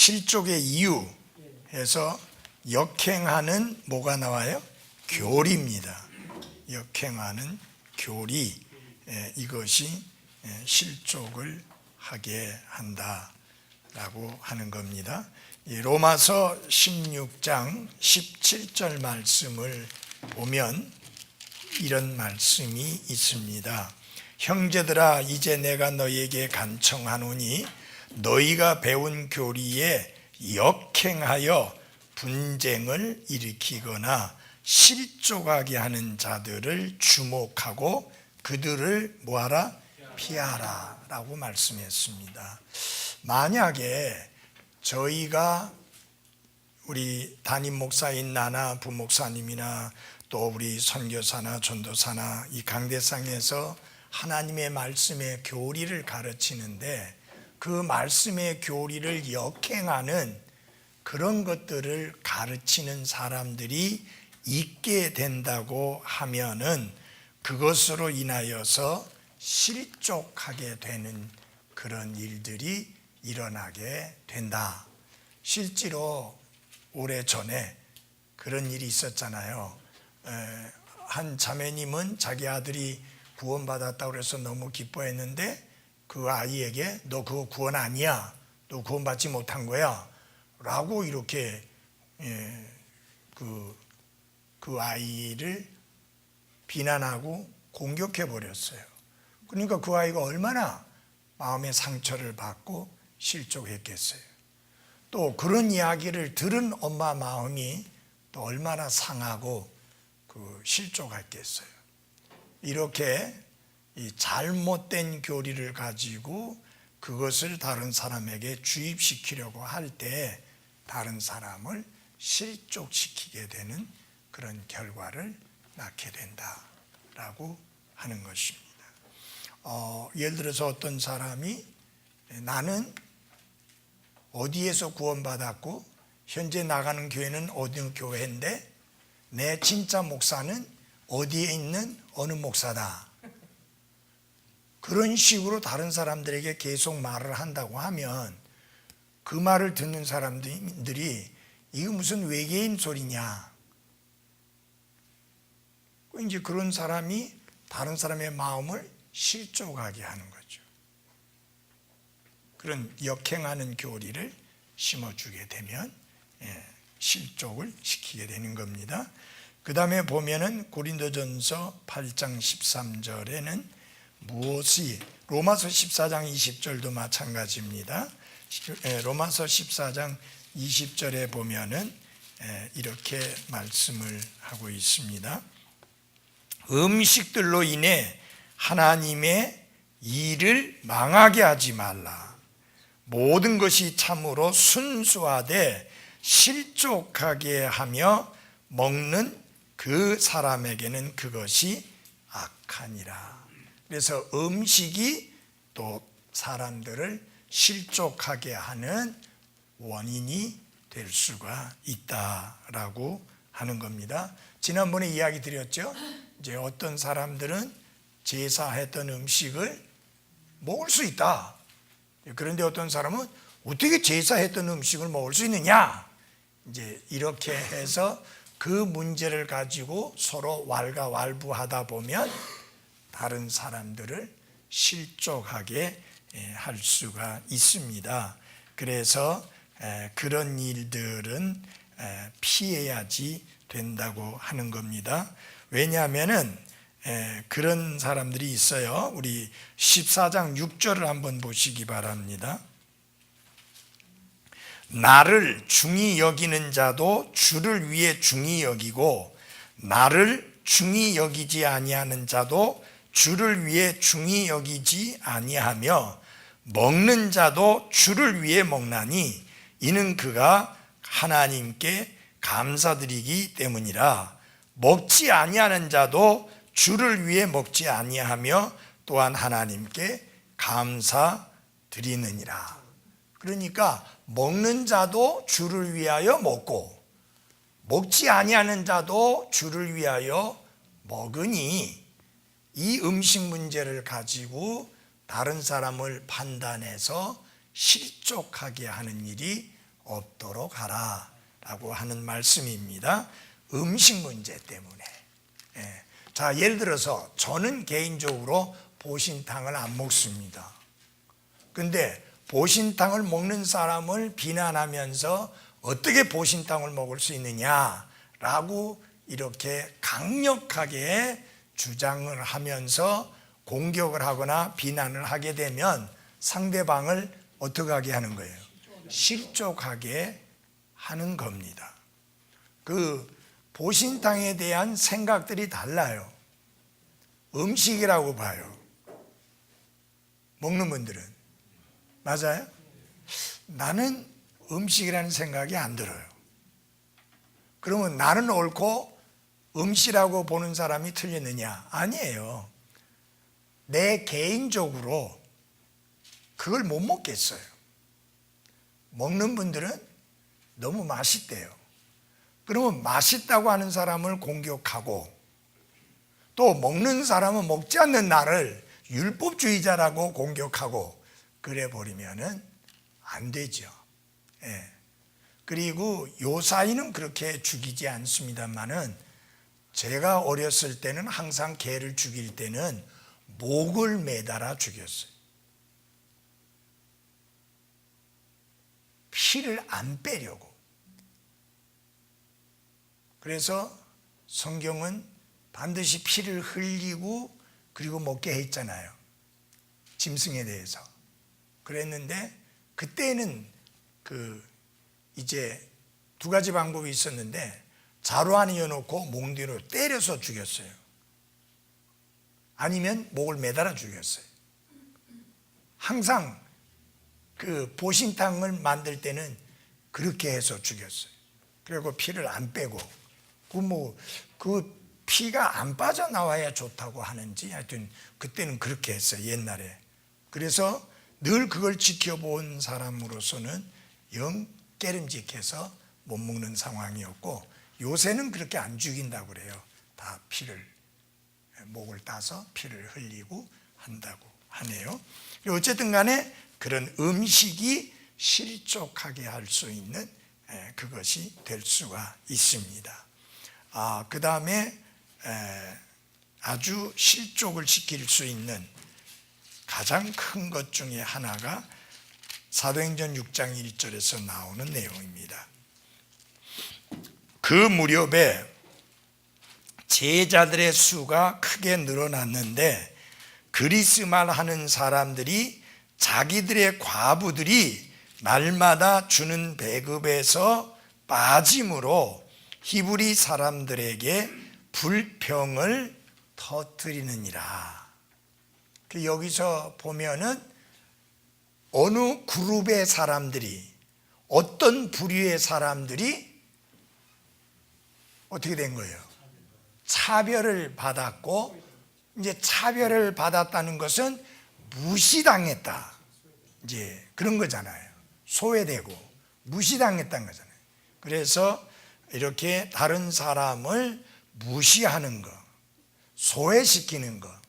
실족의 이유에서 역행하는 뭐가 나와요? 교리입니다. 역행하는 교리, 이것이 실족을 하게 한다라고 하는 겁니다. 로마서 16장 17절 말씀을 보면 이런 말씀이 있습니다. 형제들아, 이제 내가 너희에게 간청하노니 너희가 배운 교리에 역행하여 분쟁을 일으키거나 실족하게 하는 자들을 주목하고 그들을 뭐하라? 피하라 라고 말씀했습니다. 만약에 저희가 우리 담임 목사인 나나 부목사님이나 또 우리 선교사나 전도사나 이 강대상에서 하나님의 말씀의 교리를 가르치는데 그 말씀의 교리를 역행하는 그런 것들을 가르치는 사람들이 있게 된다고 하면은 그것으로 인하여서 실족하게 되는 그런 일들이 일어나게 된다. 실제로 오래전에 그런 일이 있었잖아요. 한 자매님은 자기 아들이 구원받았다고 해서 너무 기뻐했는데 그 아이에게 너 그거 구원 아니야, 너 구원받지 못한 거야 라고 이렇게 그 아이를 비난하고 공격해 버렸어요. 그러니까 그 아이가 얼마나 마음의 상처를 받고 실족했겠어요. 또 그런 이야기를 들은 엄마 마음이 또 얼마나 상하고 실족했겠어요. 이렇게 이 잘못된 교리를 가지고 그것을 다른 사람에게 주입시키려고 할 때 다른 사람을 실족시키게 되는 그런 결과를 낳게 된다라고 하는 것입니다. 예를 들어서 어떤 사람이 나는 어디에서 구원받았고 현재 나가는 교회는 어느 교회인데 내 진짜 목사는 어디에 있는 어느 목사다. 그런 식으로 다른 사람들에게 계속 말을 한다고 하면 그 말을 듣는 사람들이 이거 무슨 외계인 소리냐. 이제 그런 사람이 다른 사람의 마음을 실족하게 하는 거죠. 그런 역행하는 교리를 심어주게 되면 실족을 시키게 되는 겁니다. 그 다음에 보면은 고린도전서 8장 13절에는 무엇이 로마서 14장 20절도 마찬가지입니다. 로마서 14장 20절에 보면은 이렇게 말씀을 하고 있습니다. 음식들로 인해 하나님의 일을 망하게 하지 말라. 모든 것이 참으로 순수하되 실족하게 하며 먹는 그 사람에게는 그것이 악하니라. 그래서 음식이 또 사람들을 실족하게 하는 원인이 될 수가 있다라고 하는 겁니다. 지난번에 이야기 드렸죠. 이제 어떤 사람들은 제사했던 음식을 먹을 수 있다. 그런데 어떤 사람은 어떻게 제사했던 음식을 먹을 수 있느냐? 이제 이렇게 해서 그 문제를 가지고 서로 왈가왈부하다 보면 다른 사람들을 실족하게 할 수가 있습니다. 그래서 그런 일들은 피해야지 된다고 하는 겁니다. 왜냐하면은 그런 사람들이 있어요. 우리 14장 6절을 한번 보시기 바랍니다. 나를 중히 여기는 자도 주를 위해 중히 여기고 나를 중히 여기지 아니하는 자도 주를 위해 중히 여기지 아니하며 먹는 자도 주를 위해 먹나니 이는 그가 하나님께 감사드리기 때문이라. 먹지 아니하는 자도 주를 위해 먹지 아니하며 또한 하나님께 감사드리느니라. 그러니까 먹는 자도 주를 위하여 먹고 먹지 아니하는 자도 주를 위하여 먹으니 이 음식 문제를 가지고 다른 사람을 판단해서 실족하게 하는 일이 없도록 하라라고 하는 말씀입니다. 음식 문제 때문에. 자, 예를 들어서 저는 개인적으로 보신탕을 안 먹습니다. 근데 보신탕을 먹는 사람을 비난하면서 어떻게 보신탕을 먹을 수 있느냐라고 이렇게 강력하게 주장을 하면서 공격을 하거나 비난을 하게 되면 상대방을 어떻게 하게 하는 거예요? 실족하게 하는 겁니다. 그 보신탕에 대한 생각들이 달라요. 음식이라고 봐요. 먹는 분들은. 맞아요? 나는 음식이라는 생각이 안 들어요. 그러면 나는 옳고 음식이라고 보는 사람이 틀렸느냐? 아니에요. 내 개인적으로 그걸 못 먹겠어요. 먹는 분들은 너무 맛있대요. 그러면 맛있다고 하는 사람을 공격하고 또 먹는 사람은 먹지 않는 나를 율법주의자라고 공격하고 그래 버리면은 안 되죠. 그리고 요 사이는 그렇게 죽이지 않습니다만은 제가 어렸을 때는 항상 개를 죽일 때는 목을 매달아 죽였어요. 피를 안 빼려고. 그래서 성경은 반드시 피를 흘리고 그리고 먹게 했잖아요. 짐승에 대해서. 그랬는데 그때는 이제 두 가지 방법이 있었는데 자루 안에 넣어놓고 목 뒤로 때려서 죽였어요. 아니면 목을 매달아 죽였어요. 항상 그 보신탕을 만들 때는 그렇게 해서 죽였어요. 그리고 피를 안 빼고 그 피가 안 빠져나와야 좋다고 하는지 하여튼 그때는 그렇게 했어요. 옛날에. 그래서 늘 그걸 지켜본 사람으로서는 영 깨름직해서 못 먹는 상황이었고 요새는 그렇게 안 죽인다고 그래요. 다 목을 따서 피를 흘리고 한다고 하네요. 어쨌든 간에 그런 음식이 실족하게 할 수 있는 그것이 될 수가 있습니다. 그 다음에 아주 실족을 시킬 수 있는 가장 큰 것 중에 하나가 사도행전 6장 1절에서 나오는 내용입니다. 그 무렵에 제자들의 수가 크게 늘어났는데 그리스말 하는 사람들이 자기들의 과부들이 날마다 주는 배급에서 빠짐으로 히브리 사람들에게 불평을 터뜨리느니라. 여기서 보면은 어느 그룹의 사람들이 어떤 부류의 사람들이 어떻게 된 거예요? 차별을 받았고 이제 차별을 받았다는 것은 무시당했다. 이제 그런 거잖아요. 소외되고 무시당했다는 거잖아요. 그래서 이렇게 다른 사람을 무시하는 거, 소외시키는 거,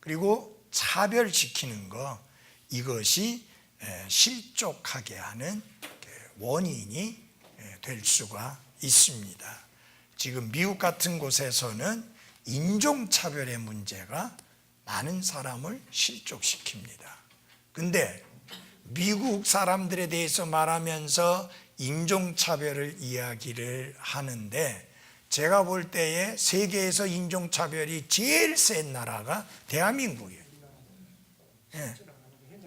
그리고 차별시키는 거, 이것이 실족하게 하는 원인이 될 수가 있습니다. 지금 미국 같은 곳에서는 인종차별의 문제가 많은 사람을 실족시킵니다. 근데 미국 사람들에 대해서 말하면서 인종차별을 이야기를 하는데 제가 볼 때에 세계에서 인종차별이 제일 센 나라가 대한민국이에요.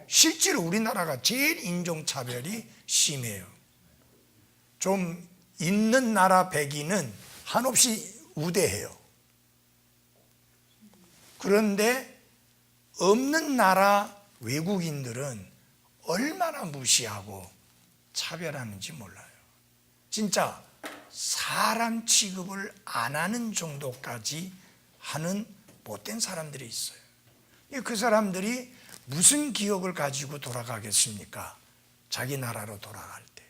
실제로 우리나라가 제일 인종차별이 심해요. 좀 있는 나라 백인은 한없이 우대해요. 그런데 없는 나라 외국인들은 얼마나 무시하고 차별하는지 몰라요. 진짜 사람 취급을 안 하는 정도까지 하는 못된 사람들이 있어요. 그 사람들이 무슨 기억을 가지고 돌아가겠습니까? 자기 나라로 돌아갈 때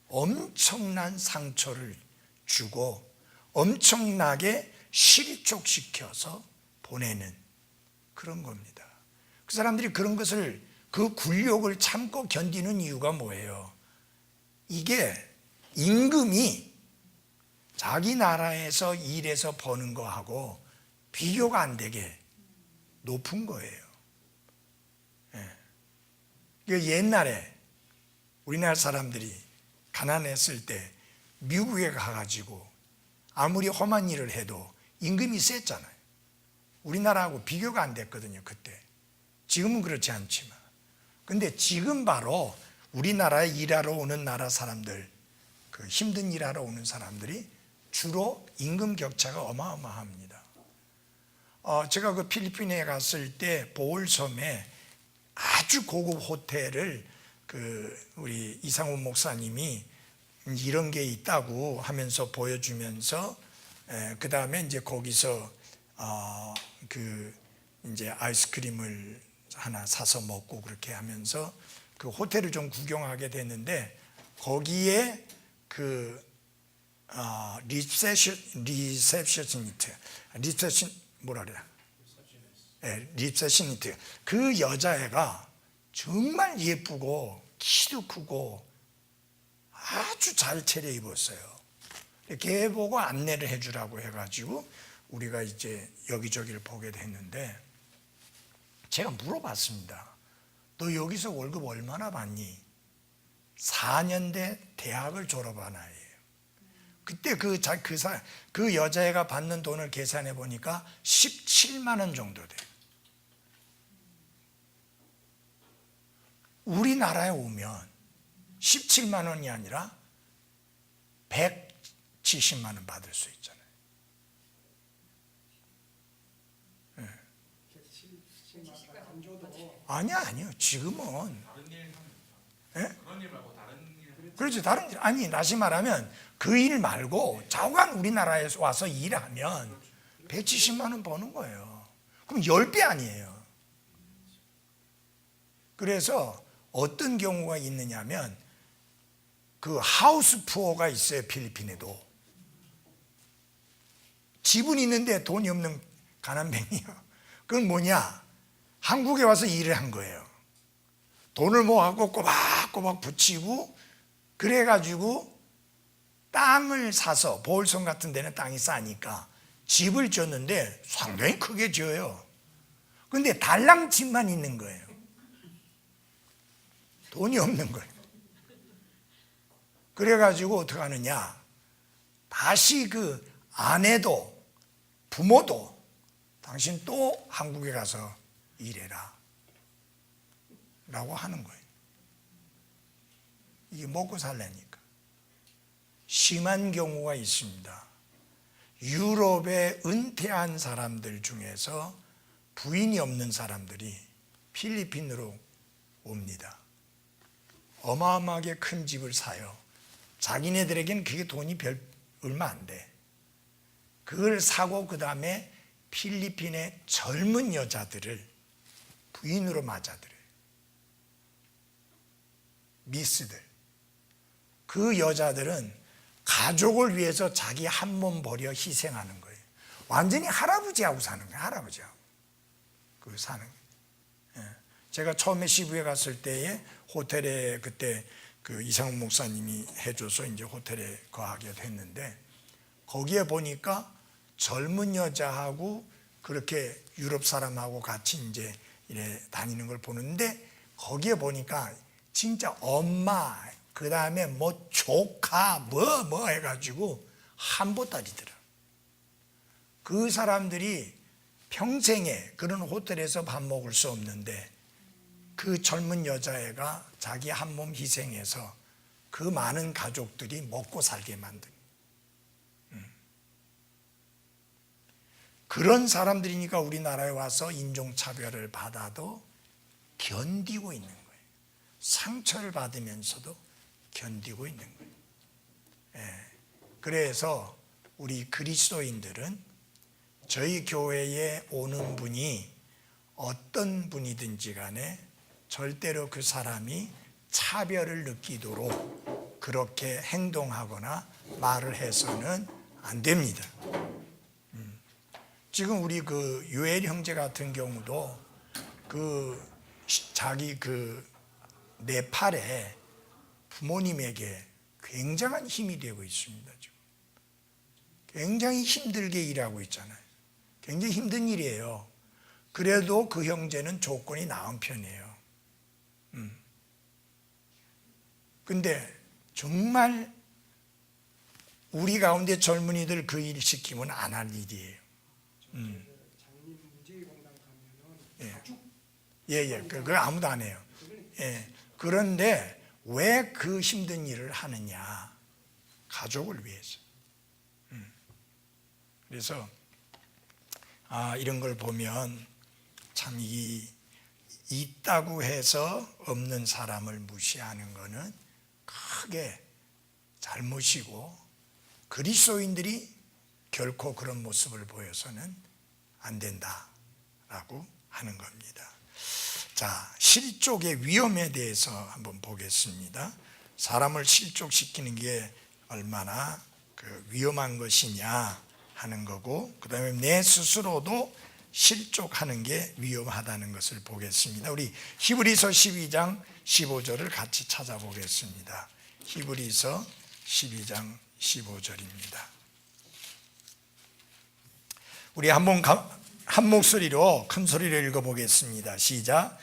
엄청난 상처를 주고 엄청나게 실족시켜서 보내는 그런 겁니다. 그 사람들이 그런 것을 그 굴욕을 참고 견디는 이유가 뭐예요? 이게 임금이 자기 나라에서 일해서 버는 거하고 비교가 안 되게 높은 거예요. 옛날에 우리나라 사람들이 가난했을 때 미국에 가가지고 아무리 험한 일을 해도 임금이 셌잖아요. 우리나라하고 비교가 안 됐거든요, 그때. 지금은 그렇지 않지만. 근데 지금 바로 우리나라에 일하러 오는 나라 사람들, 그 힘든 일하러 오는 사람들이 주로 임금 격차가 어마어마합니다. 제가 그 필리핀에 갔을 때 보홀섬에 아주 고급 호텔을 우리 이상훈 목사님이 이런 게 있다고 하면서 보여주면서 그 다음에 이제 거기서 이제 아이스크림을 하나 사서 먹고 그렇게 하면서 그 호텔을 좀 구경하게 됐는데 거기에 리셉셔니트 그 여자애가 정말 예쁘고 키도 크고 아주 잘 차려입었어요. 걔 보고 안내를 해주라고 해가지고 우리가 이제 여기저기를 보게 됐는데 제가 물어봤습니다. 너 여기서 월급 얼마나 받니? 4년대 대학을 졸업한 아이예요. 그때 그 여자애가 받는 돈을 계산해 보니까 17만 원 정도 돼요. 우리나라에 오면 17만 원이 아니라 170만 원 받을 수 있잖아요. 아니요. 지금은 그렇죠. 다른 일 아니 다시 말하면 그 일 말고 자관 우리나라에 와서 일하면 170만 원 버는 거예요. 그럼 10배 아니에요. 그래서 어떤 경우가 있느냐면 그 하우스 푸어가 있어요. 필리핀에도 집은 있는데 돈이 없는 가난뱅이요. 그건 뭐냐? 한국에 와서 일을 한 거예요. 돈을 모아갖고 꼬박꼬박 붙이고 그래가지고 땅을 사서 보홀섬 같은 데는 땅이 싸니까 집을 졌는데 상당히 크게 지어요. 근데 달랑 집만 있는 거예요. 돈이 없는 거예요. 그래가지고 어떻게 하느냐? 다시 그 아내도 부모도 당신 또 한국에 가서 일해라 라고 하는 거예요. 이게 먹고 살려니까. 심한 경우가 있습니다. 유럽에 은퇴한 사람들 중에서 부인이 없는 사람들이 필리핀으로 옵니다. 어마어마하게 큰 집을 사요. 자기네들에게는 그게 돈이 얼마 안 돼. 그걸 사고 그 다음에 필리핀의 젊은 여자들을 부인으로 맞아들여요. 미스들. 그 여자들은 가족을 위해서 자기 한 몸 버려 희생하는 거예요. 완전히 할아버지하고 사는 거예요. 할아버지하고. 그 사는 거예요. 제가 처음에 시부에 갔을 때에 호텔에 그때 그 이상훈 목사님이 해줘서 이제 호텔에 거하게 됐는데 거기에 보니까 젊은 여자하고 그렇게 유럽 사람하고 같이 이제 이래 다니는 걸 보는데 거기에 보니까 진짜 엄마 그 다음에 뭐 조카 뭐 해가지고 한보따리더라. 그 사람들이 평생에 그런 호텔에서 밥 먹을 수 없는데 그 젊은 여자애가 자기 한 몸 희생해서 그 많은 가족들이 먹고 살게 만든 그런 사람들이니까 우리나라에 와서 인종차별을 받아도 견디고 있는 거예요. 상처를 받으면서도 견디고 있는 거예요. 그래서 우리 그리스도인들은 저희 교회에 오는 분이 어떤 분이든지 간에 절대로 그 사람이 차별을 느끼도록 그렇게 행동하거나 말을 해서는 안 됩니다. 지금 우리 그 유엘 형제 같은 경우도 그 자기 내 팔에 부모님에게 굉장한 힘이 되고 있습니다. 지금 굉장히 힘들게 일하고 있잖아요. 굉장히 힘든 일이에요. 그래도 그 형제는 조건이 나은 편이에요. 근데 정말 우리 가운데 젊은이들 그 일 시키면 안 할 일이에요. 장님 문재인공단 가면은 가죽 그거 아무도 안 해요. 그런데 왜 그 힘든 일을 하느냐? 가족을 위해서. 그래서 이런 걸 보면 참 있다고 해서 없는 사람을 무시하는 것은 크게 잘못이고, 그리스도인들이 결코 그런 모습을 보여서는 안 된다라고 하는 겁니다. 자, 실족의 위험에 대해서 한번 보겠습니다. 사람을 실족시키는 게 얼마나 위험한 것이냐 하는 거고, 그 다음에 내 스스로도 실족하는 게 위험하다는 것을 보겠습니다. 우리 히브리서 12장 15절을 같이 찾아보겠습니다. 히브리서 12장 15절입니다. 우리 한번 한 목소리로 큰 소리로 읽어보겠습니다. 시작.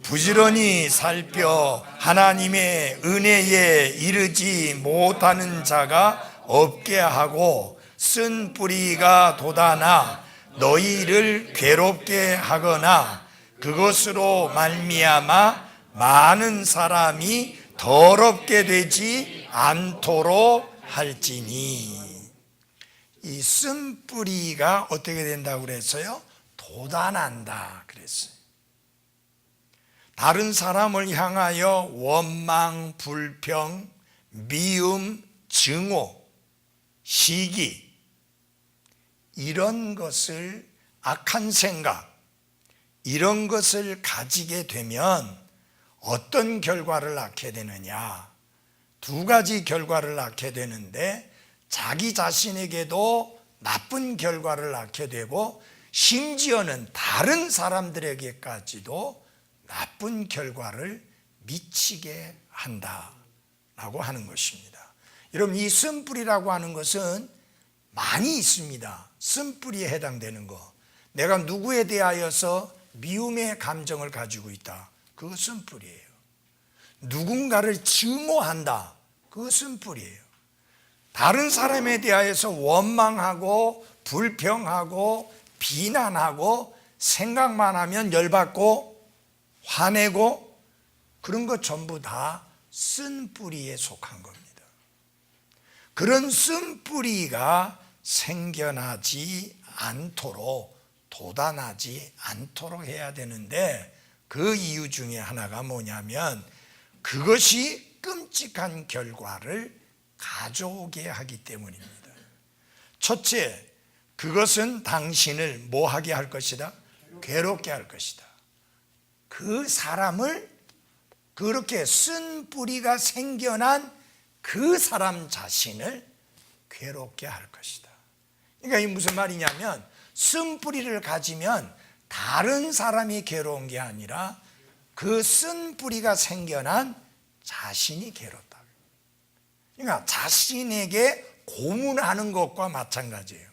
부지런히 살펴 하나님의 은혜에 이르지 못하는 자가 없게 하고, 쓴 뿌리가 돋아나 너희를 괴롭게 하거나 그것으로 말미암아 많은 사람이 더럽게 되지 않도록 할지니. 이 쓴 뿌리가 어떻게 된다고 그랬어요? 돋아난다 그랬어요. 다른 사람을 향하여 원망, 불평, 미움, 증오, 시기, 이런 것을, 악한 생각, 이런 것을 가지게 되면 어떤 결과를 낳게 되느냐? 두 가지 결과를 낳게 되는데, 자기 자신에게도 나쁜 결과를 낳게 되고, 심지어는 다른 사람들에게까지도 나쁜 결과를 미치게 한다라고 하는 것입니다. 여러분, 이 쓴뿌리라고 하는 것은 많이 있습니다. 쓴뿌리에 해당되는 거. 내가 누구에 대하여서 미움의 감정을 가지고 있다. 그거 쓴뿌리예요. 누군가를 증오한다. 그거 쓴뿌리예요. 다른 사람에 대하여서 원망하고 불평하고 비난하고 생각만 하면 열받고 화내고, 그런 것 전부 다 쓴뿌리에 속한 겁니다. 그런 쓴뿌리가 생겨나지 않도록, 돋아나지 않도록 해야 되는데, 그 이유 중에 하나가 뭐냐면 그것이 끔찍한 결과를 가져오게 하기 때문입니다. 첫째, 그것은 당신을 뭐하게 할 것이다? 괴롭게 할 것이다. 그 사람을, 그렇게 쓴뿌리가 생겨난 그 사람 자신을 괴롭게 할 것이다. 그러니까 이게 무슨 말이냐면, 쓴뿌리를 가지면 다른 사람이 괴로운 게 아니라 그 쓴뿌리가 생겨난 자신이 괴롭다. 그러니까 자신에게 고문하는 것과 마찬가지예요.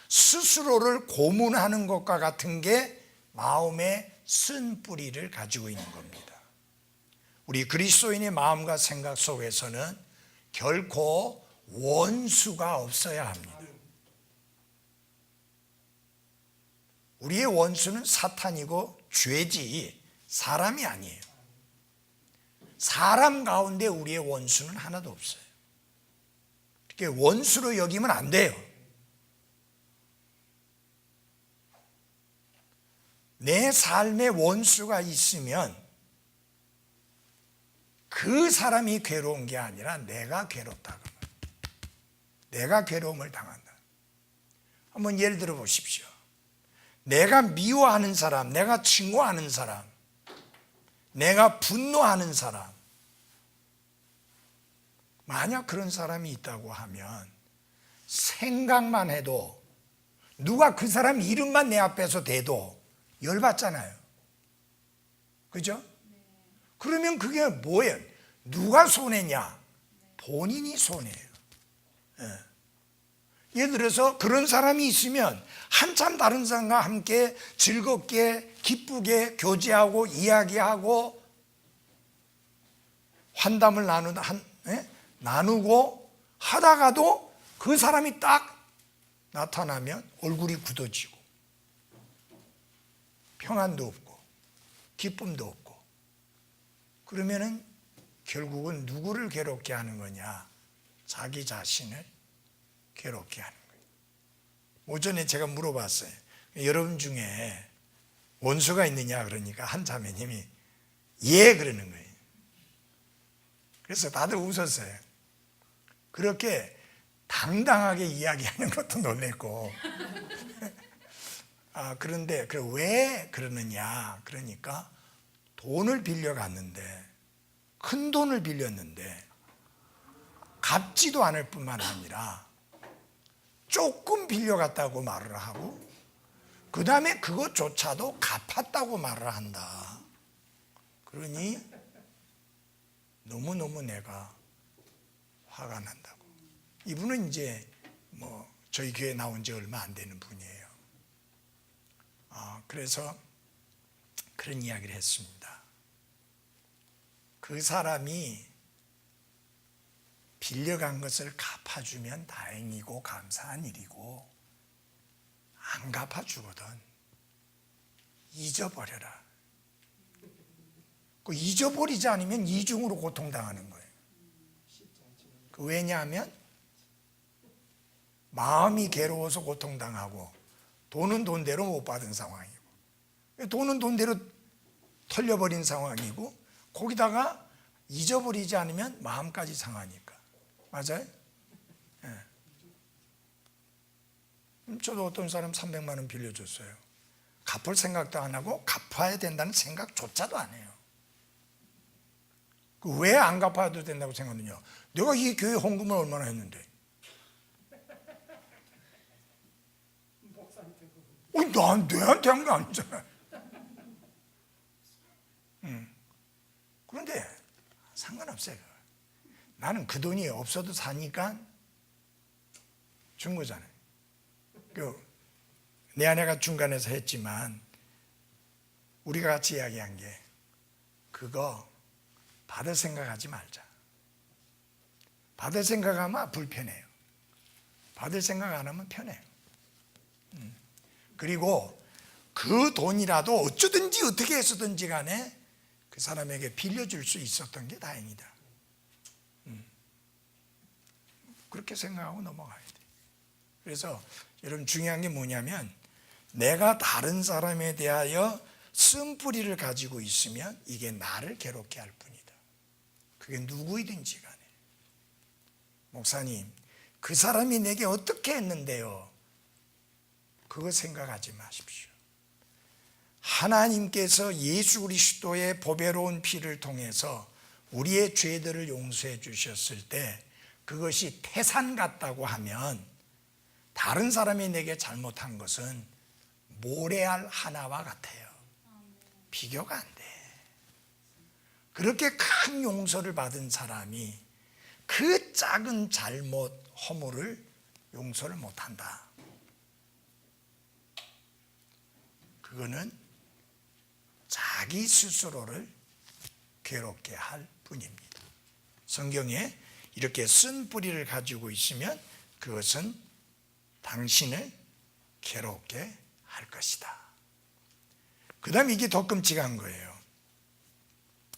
스스로를 고문하는 것과 같은 게 마음의 쓴뿌리를 가지고 있는 겁니다. 우리 그리스도인의 마음과 생각 속에서는 결코 원수가 없어야 합니다. 우리의 원수는 사탄이고 죄지 사람이 아니에요. 사람 가운데 우리의 원수는 하나도 없어요. 그렇게 원수로 여기면 안 돼요. 내 삶에 원수가 있으면 그 사람이 괴로운 게 아니라 내가 괴롭다. 내가 괴로움을 당한다. 한번 예를 들어 보십시오. 내가 미워하는 사람, 내가 증오하는 사람, 내가 분노하는 사람, 만약 그런 사람이 있다고 하면 생각만 해도, 누가 그 사람 이름만 내 앞에서 대도 열받잖아요. 그죠? 그러면 그게 뭐예요? 누가 손해냐? 본인이 손해예요. 예를 들어서 그런 사람이 있으면 한참 다른 사람과 함께 즐겁게 기쁘게 교제하고 이야기하고 환담을 나누고 하다가도 그 사람이 딱 나타나면 얼굴이 굳어지고 평안도 없고 기쁨도 없고, 그러면은 결국은 누구를 괴롭게 하는 거냐? 자기 자신을 괴롭게 하는 거예요. 오전에 제가 물어봤어요. 여러분 중에 원수가 있느냐 그러니까 한 자매님이 예 그러는 거예요. 그래서 다들 웃었어요. 그렇게 당당하게 이야기하는 것도 놀랬고 그런데 왜 그러느냐 그러니까 돈을 빌려갔는데, 큰 돈을 빌렸는데 갚지도 않을 뿐만 아니라 조금 빌려갔다고 말을 하고 그 다음에 그것조차도 갚았다고 말을 한다. 그러니 너무너무 내가 화가 난다고. 이분은 이제 저희 교회 나온 지 얼마 안 되는 분이에요. 그래서 그런 이야기를 했습니다. 그 사람이 빌려간 것을 갚아주면 다행이고 감사한 일이고, 안 갚아주거든 잊어버려라. 그 잊어버리지 않으면 이중으로 고통당하는 거예요. 왜냐하면 마음이 괴로워서 고통당하고 돈은 돈대로 못 받은 상황이고, 돈은 돈대로 털려버린 상황이고, 거기다가 잊어버리지 않으면 마음까지 상하니까. 맞아요? 네. 저도 어떤 사람 300만 원 빌려줬어요. 갚을 생각도 안 하고 갚아야 된다는 생각조차도 안 해요. 왜 안 갚아도 된다고 생각하느냐? 내가 이 교회 헌금을 얼마나 했는데. 내한테 한 거 아니잖아. 그런데 상관없어요. 나는 그 돈이 없어도 사니까 준 거잖아요. 내 아내가 중간에서 했지만 우리가 같이 이야기한 게, 그거 받을 생각하지 말자. 받을 생각하면 불편해요. 받을 생각 안 하면 편해요. 그리고 그 돈이라도 어쩌든지 어떻게 해서든지 간에 그 사람에게 빌려줄 수 있었던 게 다행이다. 그렇게 생각하고 넘어가야 돼. 그래서 여러분 중요한 게 뭐냐면, 내가 다른 사람에 대하여 쓴뿌리를 가지고 있으면 이게 나를 괴롭게 할 뿐이다. 그게 누구이든지 간에. 목사님, 그 사람이 내게 어떻게 했는데요? 그거 생각하지 마십시오. 하나님께서 예수 그리스도의 보배로운 피를 통해서 우리의 죄들을 용서해 주셨을 때 그것이 태산 같다고 하면, 다른 사람이 내게 잘못한 것은 모래알 하나와 같아요. 비교가 안 돼. 그렇게 큰 용서를 받은 사람이 그 작은 잘못, 허물을 용서를 못한다. 그거는 자기 스스로를 괴롭게 할 뿐입니다. 성경에 이렇게 쓴 뿌리를 가지고 있으면 그것은 당신을 괴롭게 할 것이다. 그 다음에 이게 더 끔찍한 거예요.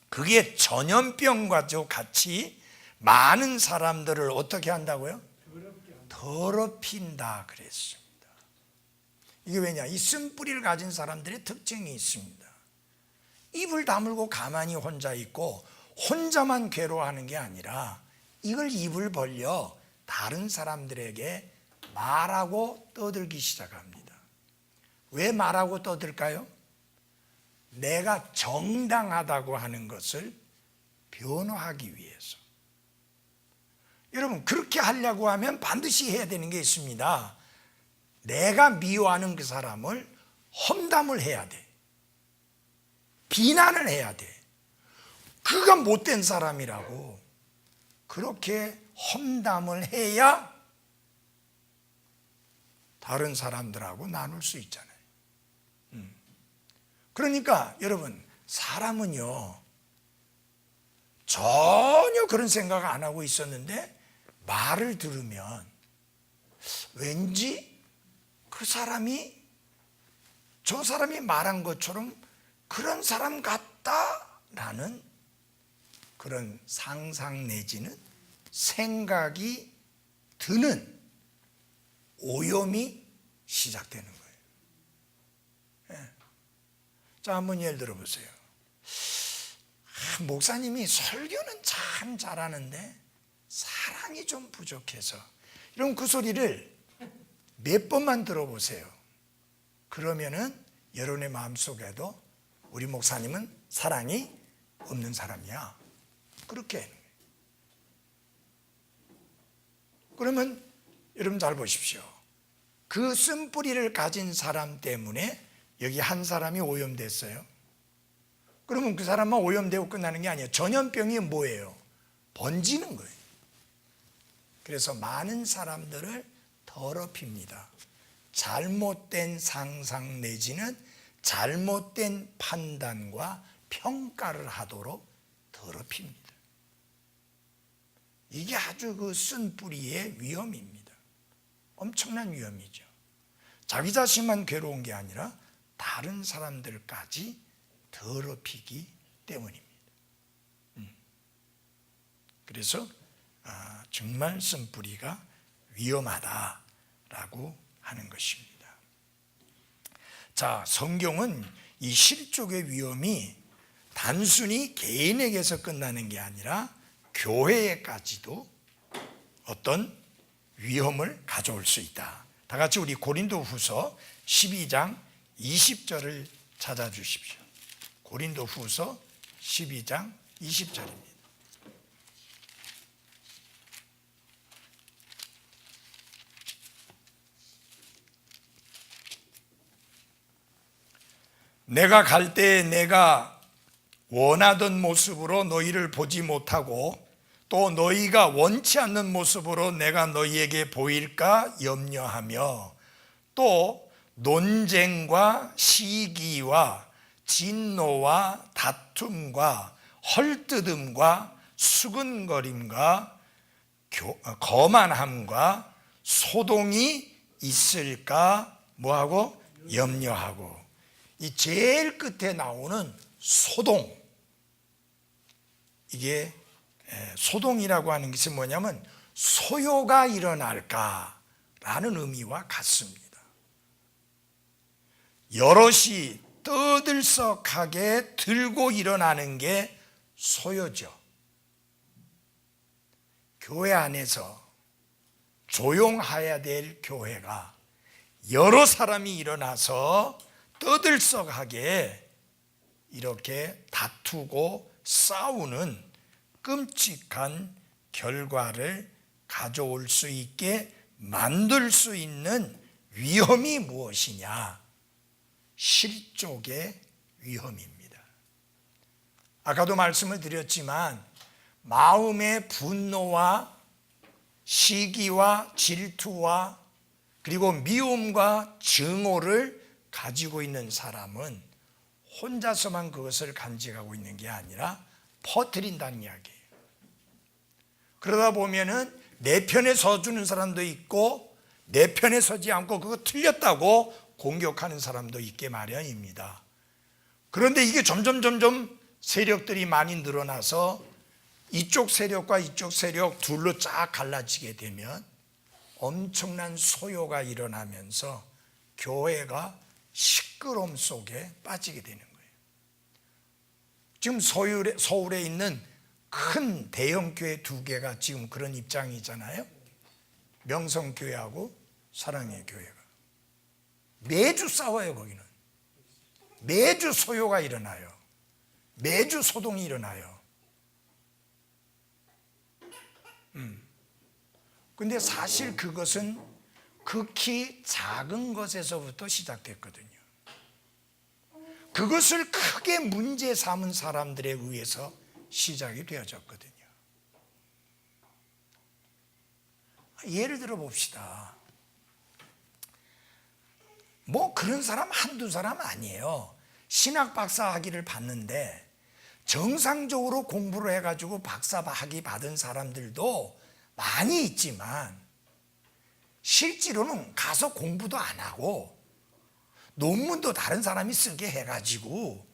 그게 전염병과 같이 많은 사람들을 어떻게 한다고요? 더럽힌다 그랬습니다. 이게 왜냐? 이 쓴뿌리를 가진 사람들의 특징이 있습니다. 입을 다물고 가만히 혼자 있고 혼자만 괴로워하는 게 아니라 이걸 입을 벌려 다른 사람들에게 말하고 떠들기 시작합니다. 왜 말하고 떠들까요? 내가 정당하다고 하는 것을 변호하기 위해서. 여러분, 그렇게 하려고 하면 반드시 해야 되는 게 있습니다. 내가 미워하는 그 사람을 험담을 해야 돼. 비난을 해야 돼. 그가 못된 사람이라고 그렇게 험담을 해야 다른 사람들하고 나눌 수 있잖아요. 그러니까 여러분, 사람은요 전혀 그런 생각 안 하고 있었는데 말을 들으면 왠지 그 사람이 저 사람이 말한 것처럼 그런 사람 같다라는 그런 상상 내지는 생각이 드는 오염이 시작되는 거예요. 예. 자, 한번 예를 들어 보세요. 목사님이 설교는 참 잘하는데 사랑이 좀 부족해서, 이런 그 소리를 몇 번만 들어보세요. 그러면은 여러분의 마음속에도 우리 목사님은 사랑이 없는 사람이야, 그렇게 하는 거예요. 그러면 여러분 잘 보십시오. 그 쓴뿌리를 가진 사람 때문에 여기 한 사람이 오염됐어요. 그러면 그 사람만 오염되고 끝나는 게 아니에요. 전염병이 뭐예요? 번지는 거예요. 그래서 많은 사람들을 더럽힙니다. 잘못된 상상 내지는 잘못된 판단과 평가를 하도록 더럽힙니다. 이게 아주 그 쓴뿌리의 위험입니다. 엄청난 위험이죠. 자기 자신만 괴로운 게 아니라 다른 사람들까지 더럽히기 때문입니다. 그래서 정말 쓴뿌리가 위험하다라고 하는 것입니다. 자, 성경은 이 실족의 위험이 단순히 개인에게서 끝나는 게 아니라 교회에까지도 어떤 위험을 가져올 수 있다. 다 같이 우리 고린도후서 12장 20절을 찾아주십시오. 고린도후서 12장 20절입니다. 내가 갈 때에 내가 원하던 모습으로 너희를 보지 못하고 또 너희가 원치 않는 모습으로 내가 너희에게 보일까 염려하며 또 논쟁과 시기와 진노와 다툼과 헐뜯음과 수근거림과 거만함과 소동이 있을까 뭐하고 염려하고, 이 제일 끝에 나오는 소동, 이게 소동이라고 하는 것이 뭐냐면 소요가 일어날까라는 의미와 같습니다. 여럿이 떠들썩하게 들고 일어나는 게 소요죠. 교회 안에서 조용해야 될 교회가 여러 사람이 일어나서 떠들썩하게 이렇게 다투고 싸우는 끔찍한 결과를 가져올 수 있게 만들 수 있는 위험이 무엇이냐? 실족의 위험입니다. 아까도 말씀을 드렸지만 마음의 분노와 시기와 질투와 그리고 미움과 증오를 가지고 있는 사람은 혼자서만 그것을 간직하고 있는 게 아니라 퍼뜨린다는 이야기예요. 그러다 보면은 내 편에 서주는 사람도 있고 내 편에 서지 않고 그거 틀렸다고 공격하는 사람도 있게 마련입니다. 그런데 이게 점점 세력들이 많이 늘어나서 이쪽 세력과 이쪽 세력 둘로 쫙 갈라지게 되면 엄청난 소요가 일어나면서 교회가 시끄러움 속에 빠지게 되는 거예요. 지금 서울에 있는 큰 대형 교회 두 개가 지금 그런 입장이잖아요. 명성교회하고 사랑의 교회가 매주 싸워요. 거기는 매주 소요가 일어나요. 매주 소동이 일어나요. 근데 사실 그것은 극히 작은 것에서부터 시작됐거든요. 그것을 크게 문제 삼은 사람들에 의해서 시작이 되어졌거든요. 예를 들어 봅시다. 뭐 그런 사람 한두 사람 아니에요. 신학 박사 학위를 받는데 정상적으로 공부를 해가지고 박사 학위 받은 사람들도 많이 있지만 실제로는 가서 공부도 안 하고 논문도 다른 사람이 쓰게 해가지고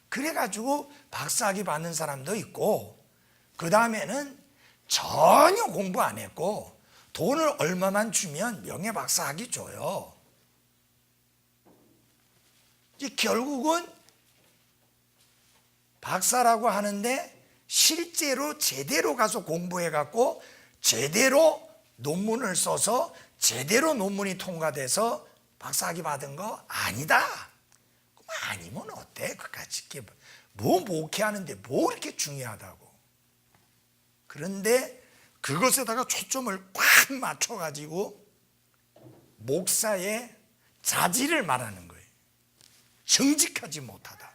그래가지고 박사 학위 받는 사람도 있고, 그 다음에는 전혀 공부 안 했고 돈을 얼마만 주면 명예 박사 학위 줘요. 이제 결국은 박사라고 하는데 실제로 제대로 가서 공부해갖고 제대로 논문을 써서 제대로 논문이 통과돼서 박사학위 받은 거 아니다. 그럼 아니면 어때? 그까짓 게 뭐 목회하는데 뭐 이렇게 중요하다고. 그런데 그것에다가 초점을 꽉 맞춰가지고 목사의 자질을 말하는 거예요. 정직하지 못하다.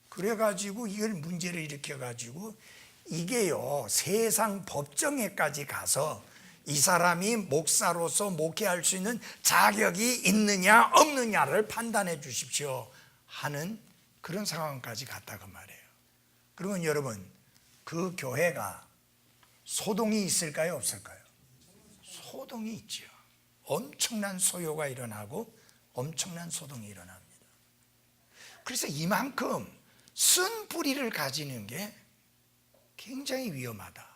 그래가지고 이걸 문제를 일으켜가지고 이게요, 세상 법정에까지 가서 이 사람이 목사로서 목회할 수 있는 자격이 있느냐 없느냐를 판단해 주십시오 하는 그런 상황까지 갔다고 말이에요. 그러면 여러분, 그 교회가 소동이 있을까요 없을까요? 소동이 있죠. 엄청난 소요가 일어나고 엄청난 소동이 일어납니다. 그래서 이만큼 쓴 뿌리를 가지는 게 굉장히 위험하다.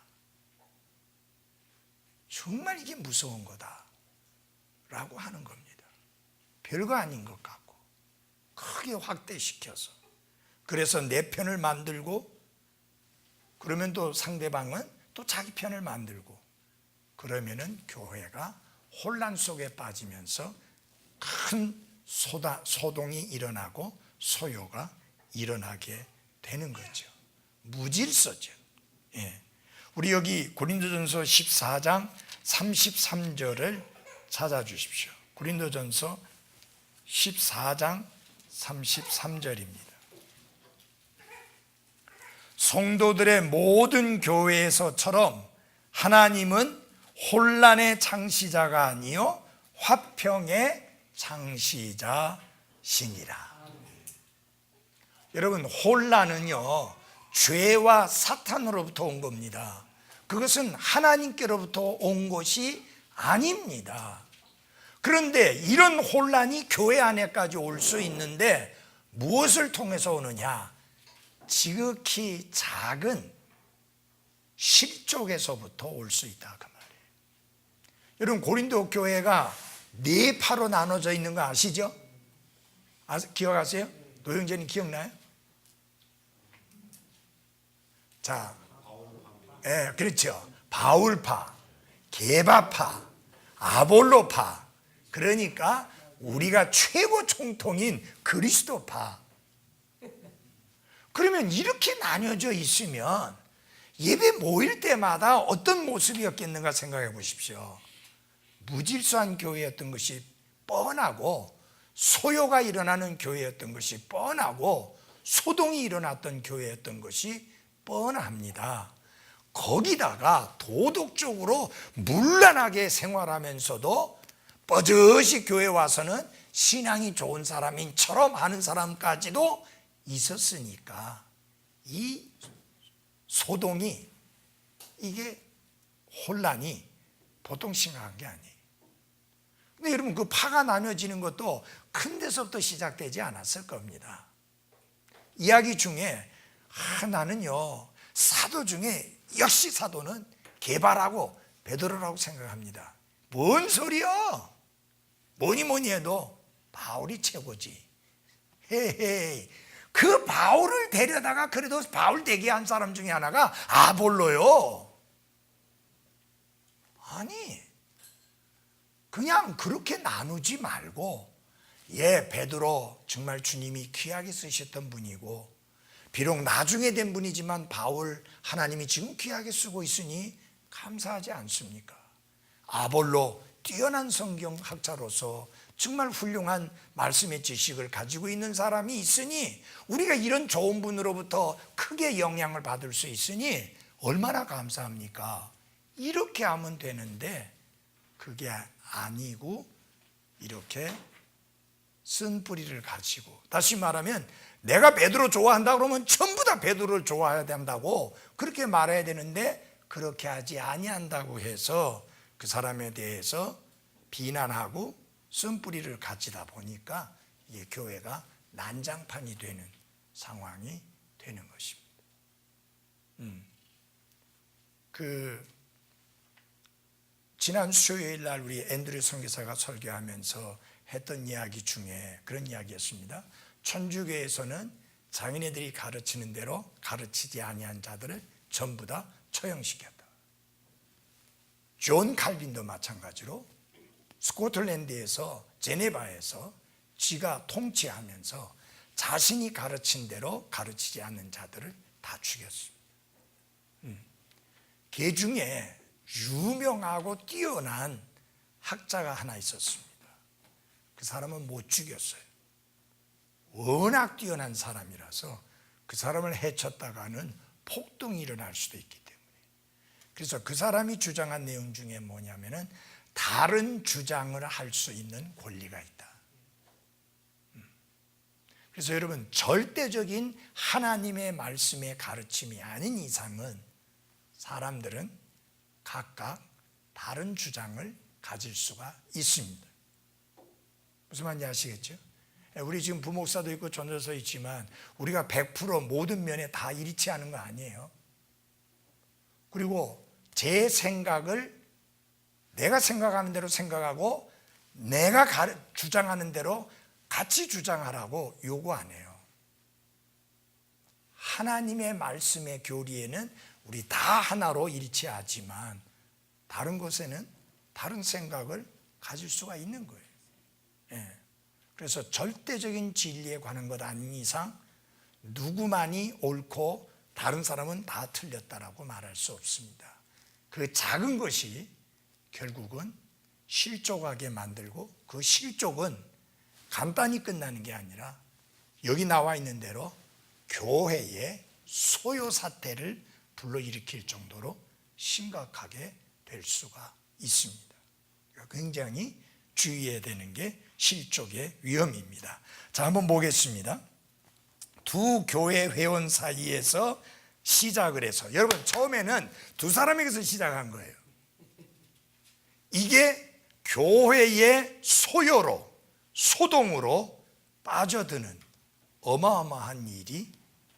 정말 이게 무서운 거다 라고 하는 겁니다. 별거 아닌 것 같고 크게 확대시켜서, 그래서 내 편을 만들고 그러면 또 상대방은 또 자기 편을 만들고, 그러면은 교회가 혼란 속에 빠지면서 큰 소동이 일어나고 소요가 일어나게 되는 거죠. 무질서죠. 예. 우리 여기 고린도전서 14장 33절을 찾아주십시오. 고린도전서 14장 33절입니다. 성도들의 모든 교회에서처럼 하나님은 혼란의 창시자가 아니요 화평의 창시자시니라. 여러분, 혼란은요 죄와 사탄으로부터 온 겁니다. 그것은 하나님께로부터 온 것이 아닙니다. 그런데 이런 혼란이 교회 안에까지 올 수 있는데 무엇을 통해서 오느냐? 지극히 작은 실족에서부터 올 수 있다 그 말이에요. 여러분, 고린도 교회가 네 파로 나눠져 있는 거 아시죠? 기억하세요? 노영재님 기억나요? 자, 예, 그렇죠. 바울파, 게바파, 아볼로파. 그러니까 우리가 최고 총통인 그리스도파. 그러면 이렇게 나뉘어져 있으면 예배 모일 때마다 어떤 모습이었겠는가 생각해 보십시오. 무질서한 교회였던 것이 뻔하고, 소요가 일어나는 교회였던 것이 뻔하고, 소동이 일어났던 교회였던 것이 뻔합니다. 거기다가 도덕적으로 문란하게 생활하면서도 뻐젓이 교회 와서는 신앙이 좋은 사람인처럼 하는 사람까지도 있었으니까 이 소동이, 이게 혼란이 보통 심각한 게 아니에요. 근데 여러분, 그 파가 나뉘어지는 것도 큰 데서부터 시작되지 않았을 겁니다. 이야기 중에 나는요 사도 중에 역시 사도는 게바라고 베드로라고 생각합니다. 뭔 소리야? 뭐니 해도 바울이 최고지. 헤헤. 그 바울을 데려다가 그래도 바울 되게 한 사람 중에 하나가 아볼로요. 아니, 그냥 그렇게 나누지 말고, 예, 베드로 정말 주님이 귀하게 쓰셨던 분이고, 비록 나중에 된 분이지만 바울 하나님이 지금 귀하게 쓰고 있으니 감사하지 않습니까? 아볼로 뛰어난 성경학자로서 정말 훌륭한 말씀의 지식을 가지고 있는 사람이 있으니 우리가 이런 좋은 분으로부터 크게 영향을 받을 수 있으니 얼마나 감사합니까? 이렇게 하면 되는데 그게 아니고 이렇게 쓴 뿌리를 가지고, 다시 말하면 내가 베드로 좋아한다 그러면 전부 다 베드로를 좋아해야 된다고 그렇게 말해야 되는데 그렇게 하지 아니한다고 해서 그 사람에 대해서 비난하고 쓴뿌리를 가지다 보니까 이게 교회가 난장판이 되는 상황이 되는 것입니다. 지난 수요일 날 우리 앤드류 선교사가 설교하면서 했던 이야기 중에 그런 이야기였습니다. 천주교에서는 자기네들이 가르치는 대로 가르치지 아니한 자들을 전부 다 처형시켰다. 존 칼빈도 마찬가지로 스코틀랜드에서 제네바에서 지가 통치하면서 자신이 가르친 대로 가르치지 않는 자들을 다 죽였습니다. 그 중에 유명하고 뛰어난 학자가 하나 있었습니다. 그 사람은 못 죽였어요. 워낙 뛰어난 사람이라서 그 사람을 해쳤다가는 폭동이 일어날 수도 있기 때문에. 그래서 그 사람이 주장한 내용 중에 뭐냐면은 다른 주장을 할 수 있는 권리가 있다. 그래서 여러분, 절대적인 하나님의 말씀의 가르침이 아닌 이상은 사람들은 각각 다른 주장을 가질 수가 있습니다. 무슨 말인지 아시겠죠? 우리 지금 부목사도 있고 전도서 있지만 우리가 100% 모든 면에 다 일치하는 거 아니에요. 그리고 제 생각을 내가 생각하는 대로 생각하고 내가 주장하는 대로 같이 주장하라고 요구 안 해요. 하나님의 말씀의 교리에는 우리 다 하나로 일치하지만 다른 것에는 다른 생각을 가질 수가 있는 거예요. 예. 그래서 절대적인 진리에 관한 것 아닌 이상 누구만이 옳고 다른 사람은 다 틀렸다라고 말할 수 없습니다. 그 작은 것이 결국은 실족하게 만들고 그 실족은 간단히 끝나는 게 아니라 여기 나와 있는 대로 교회의 소요 사태를 불러일으킬 정도로 심각하게 될 수가 있습니다. 굉장히 주의해야 되는 게 실족의 위험입니다. 자, 한번 보겠습니다. 두 교회 회원 사이에서 시작을 해서, 여러분 처음에는 두 사람에게서 시작한 거예요. 이게 교회의 소요로, 소동으로 빠져드는 어마어마한 일이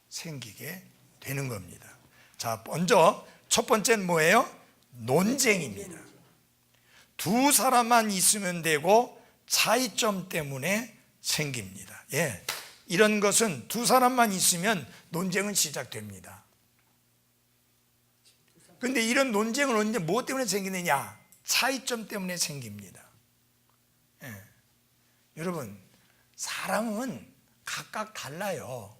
생기게 되는 겁니다. 자, 먼저 첫 번째는 뭐예요? 논쟁입니다. 두 사람만 있으면 되고 차이점 때문에 생깁니다. 예, 이런 것은 두 사람만 있으면 논쟁은 시작됩니다. 그런데 이런 논쟁은 언제 뭐 때문에 생기느냐? 차이점 때문에 생깁니다. 예. 여러분, 사람은 각각 달라요.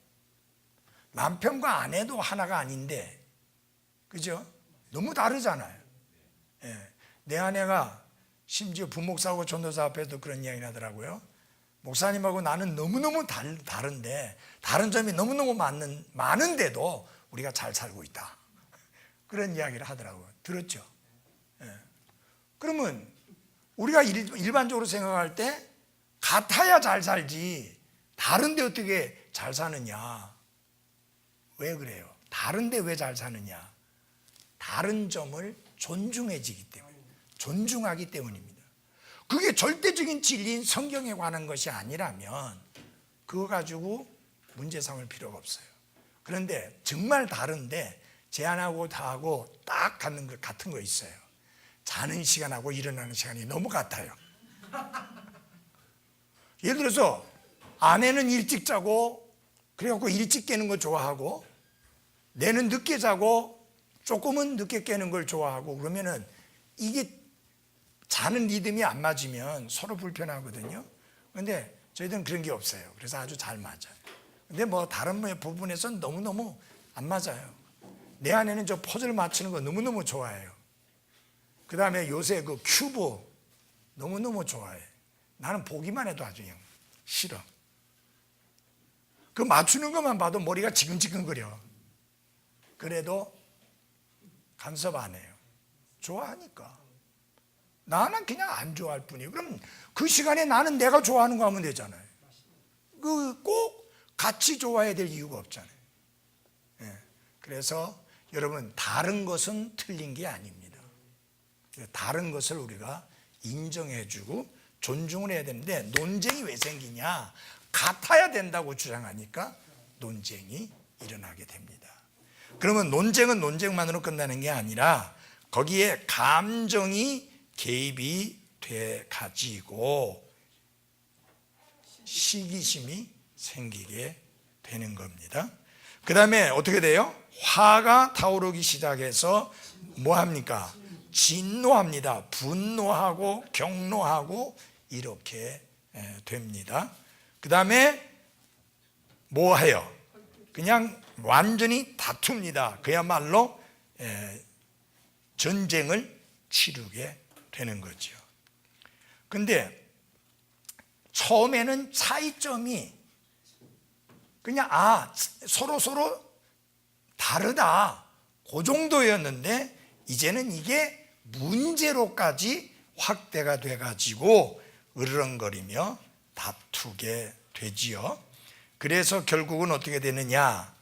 남편과 아내도 하나가 아닌데, 그죠? 너무 다르잖아요. 예. 내 아내가 심지어 부목사하고 전도사 앞에도 그런 이야기를 하더라고요. 목사님하고 나는 너무너무 다른데 다른 점이 너무너무 많은데도 우리가 잘 살고 있다. 그런 이야기를 하더라고요. 들었죠? 예. 그러면 우리가 일반적으로 생각할 때 같아야 잘 살지 다른데 어떻게 잘 사느냐? 왜 그래요? 다른데 왜 잘 사느냐? 다른 점을 존중해지기 때문에, 존중하기 때문입니다. 그게 절대적인 진리인 성경에 관한 것이 아니라면 그거 가지고 문제 삼을 필요가 없어요. 그런데 정말 다른데 제안하고 다하고 딱 같은 거 있어요. 자는 시간하고 일어나는 시간이 너무 같아요. 예를 들어서 아내는 일찍 자고 그래갖고 일찍 깨는 거 좋아하고 내는 늦게 자고 조금은 늦게 깨는 걸 좋아하고 그러면은 이게 자는 리듬이 안 맞으면 서로 불편하거든요. 그런데 저희들은 그런 게 없어요. 그래서 아주 잘 맞아요. 근데 뭐 다른 부분에서는 너무너무 안 맞아요. 내 아내는 저 퍼즐 맞추는 거 너무너무 좋아해요. 그 다음에 요새 그 큐브 너무너무 좋아해. 나는 보기만 해도 아주 그냥 싫어. 그 맞추는 것만 봐도 머리가 지근지근거려. 그래도 간섭 안 해요. 좋아하니까. 나는 그냥 안 좋아할 뿐이에요. 그럼 그 시간에 나는 내가 좋아하는 거 하면 되잖아요. 그 꼭 같이 좋아해야 될 이유가 없잖아요. 예. 그래서 여러분, 다른 것은 틀린 게 아닙니다. 다른 것을 우리가 인정해주고 존중을 해야 되는데, 논쟁이 왜 생기냐? 같아야 된다고 주장하니까 논쟁이 일어나게 됩니다. 그러면 논쟁은 논쟁만으로 끝나는 게 아니라 거기에 감정이 개입이 돼 가지고 시기심이 생기게 되는 겁니다. 그 다음에 어떻게 돼요? 화가 타오르기 시작해서 뭐 합니까? 진노합니다. 분노하고 경노하고 이렇게 됩니다. 그 다음에 뭐 해요? 그냥 완전히 다툽니다. 그야말로 전쟁을 치르게 되는 거죠. 근데 처음에는 차이점이 그냥 서로 다르다, 그 정도였는데 이제는 이게 문제로까지 확대가 돼가지고 으르렁거리며 다투게 되지요. 그래서 결국은 어떻게 되느냐?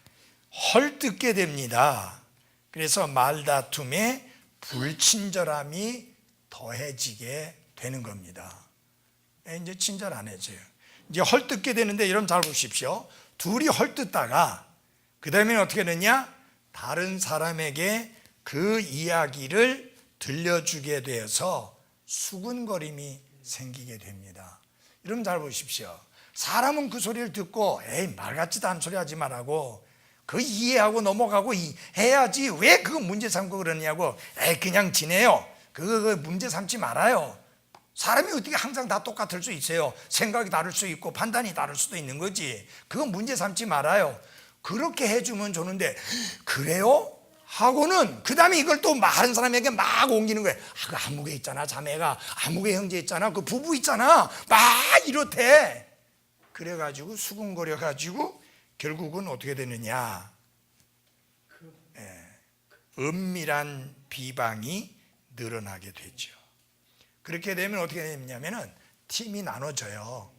헐뜯게 됩니다. 그래서 말다툼에 불친절함이 더해지게 되는 겁니다. 이제 친절 안 해져요. 이제 헐뜯게 되는데, 여러분 잘 보십시오. 둘이 헐뜯다가 그 다음에 어떻게 되느냐? 다른 사람에게 그 이야기를 들려주게 되어서 수군거림이 생기게 됩니다. 여러분 잘 보십시오. 사람은 그 소리를 듣고 에이 말 같지도 않은 소리 하지 말라고 그 이해하고 넘어가고 해야지 왜 그거 문제 삼고 그러냐고 에이 그냥 지내요. 그거 문제 삼지 말아요. 사람이 어떻게 항상 다 똑같을 수 있어요. 생각이 다를 수 있고 판단이 다를 수도 있는 거지. 그건 문제 삼지 말아요. 그렇게 해주면 좋은데 그래요? 하고는 그 다음에 이걸 또 많은 사람에게 막 옮기는 거예요. 그 아무개 있잖아, 자매가. 아무개 형제 있잖아, 그 부부 있잖아. 막 이렇대. 그래가지고 수군거려가지고 결국은 어떻게 되느냐? 은밀한 비방이 늘어나게 되죠. 그렇게 되면 어떻게 되냐면은 팀이 나눠져요.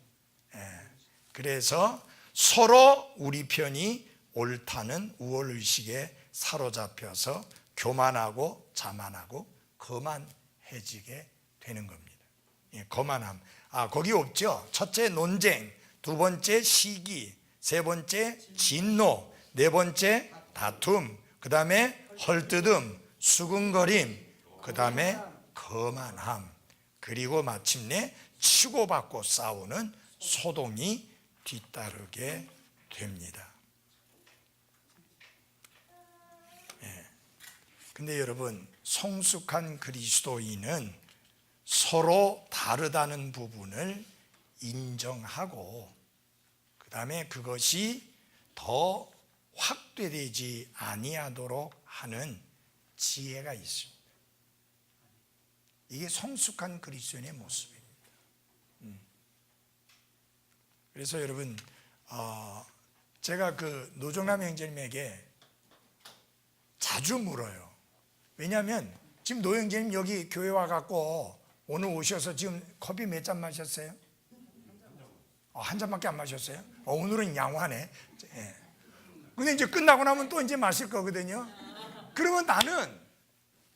그래서 서로 우리 편이 옳다는 우월의식에 사로잡혀서 교만하고 자만하고 거만해지게 되는 겁니다. 거만함. 거기 없죠. 첫째 논쟁, 두 번째 시기, 세 번째 진노, 네 번째 다툼, 그 다음에 헐뜯음, 수군거림, 그 다음에 거만함, 그리고 마침내 치고받고 싸우는 소동이 뒤따르게 됩니다. 근데 여러분, 성숙한 그리스도인은 서로 다르다는 부분을 인정하고 그 다음에 그것이 더 확대되지 아니하도록 하는 지혜가 있습니다. 이게 성숙한 그리스도인의 모습입니다. 그래서 여러분, 제가 그 노정남 형제님에게 자주 물어요. 왜냐하면 지금 노 형제님 여기 교회 와갖고 오늘 오셔서 지금 커피 몇 잔 마셨어요? 한 잔밖에 안 마셨어요? 오늘은 양호하네. 근데 이제 끝나고 나면 또 이제 마실 거거든요. 그러면 나는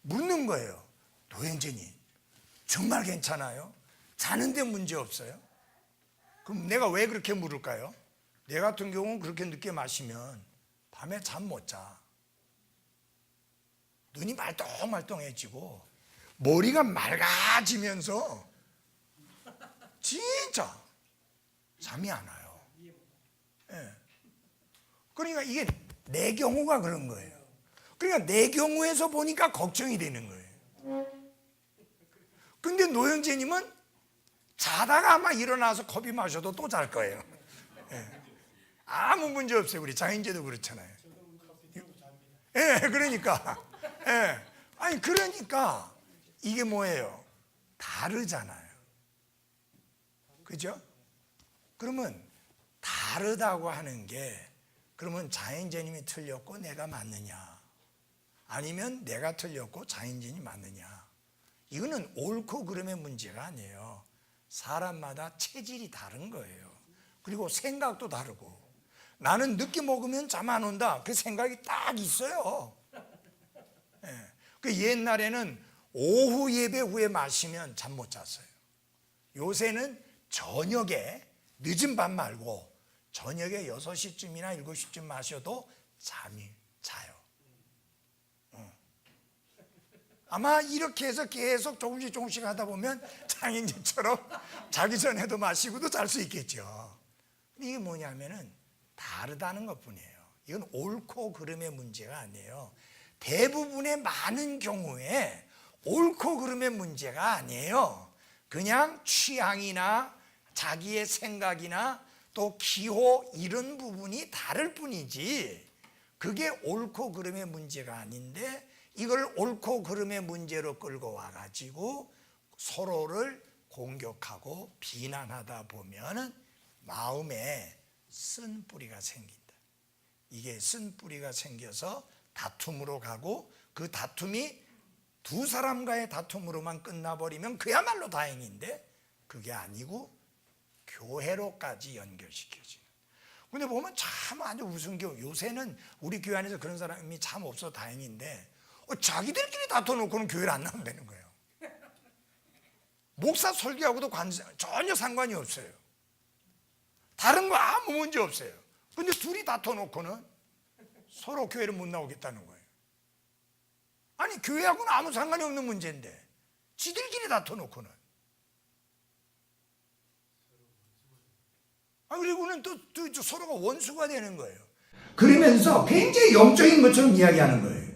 묻는 거예요. 노 형제님 정말 괜찮아요? 자는데 문제 없어요? 그럼 내가 왜 그렇게 물을까요? 내 같은 경우는 그렇게 늦게 마시면 밤에 잠 못 자. 눈이 말똥말똥해지고 머리가 맑아지면서 진짜 잠이 안 와요. 그러니까 이게 내 경우가 그런 거예요. 그러니까 내 경우에서 보니까 걱정이 되는 거예요. 근데 노영재님은 자다가 아마 일어나서 커피 마셔도 또 잘 거예요. 아무 문제 없어요. 우리 장인재도 그렇잖아요. 그러니까. 아니 그러니까 이게 뭐예요? 다르잖아요. 그죠? 그러면 다르다고 하는 게 그러면 장인재님이 틀렸고 내가 맞느냐? 아니면 내가 틀렸고 장인재님이 맞느냐? 이거는 옳고 그름의 문제가 아니에요. 사람마다 체질이 다른 거예요. 그리고 생각도 다르고. 나는 늦게 먹으면 잠 안 온다. 그 생각이 딱 있어요. 예. 그 옛날에는 오후 예배 후에 마시면 잠 못 잤어요. 요새는 저녁에 늦은 밤 말고 저녁에 6시쯤이나 7시쯤 마셔도 잠이 자요. 아마 이렇게 해서 계속 조금씩 하다 보면 장인님처럼 자기 전에도 마시고도 잘 수 있겠죠. 이게 뭐냐면은 다르다는 것뿐이에요. 이건 옳고 그름의 문제가 아니에요. 대부분의 많은 경우에 옳고 그름의 문제가 아니에요. 그냥 취향이나 자기의 생각이나 또 기호 이런 부분이 다를 뿐이지 그게 옳고 그름의 문제가 아닌데 이걸 옳고 그름의 문제로 끌고 와가지고 서로를 공격하고 비난하다 보면 마음에 쓴뿌리가 생긴다. 이게 쓴뿌리가 생겨서 다툼으로 가고 그 다툼이 두 사람과의 다툼으로만 끝나버리면 그야말로 다행인데 그게 아니고 교회로까지 연결시켜지는. 근데 보면 참 아주 우스운 경우 요새는 우리 교회 안에서 그런 사람이 참 없어 다행인데 자기들끼리 다퉈놓고는 교회를 안 나온다는 거예요. 목사 설교하고도 전혀 상관이 없어요. 다른 거 아무 문제 없어요. 근데 둘이 다퉈놓고는 서로 교회를 못 나오겠다는 거예요. 아니 교회하고는 아무 상관이 없는 문제인데 지들끼리 다퉈놓고는. 그리고는 또 서로가 원수가 되는 거예요. 그러면서 굉장히 영적인 것처럼 이야기하는 거예요.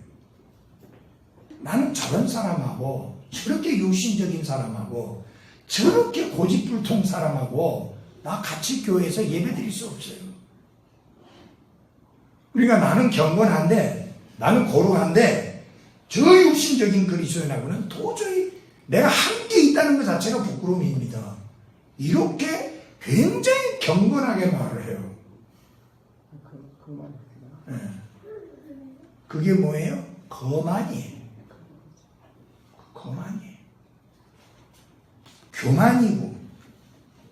나는 저런 사람하고 저렇게 유신적인 사람하고 저렇게 고집불통 사람하고 나 같이 교회에서 예배드릴 수 없어요. 그러니까 나는 경건한데 나는 거룩한데 저 육신적인 그리스도인하고는 도저히 내가 함께 있다는 것 자체가 부끄러움입니다. 이렇게 굉장히 경건하게 말을 해요. 네. 그게 뭐예요? 거만이에요. 거만이에요. 교만이고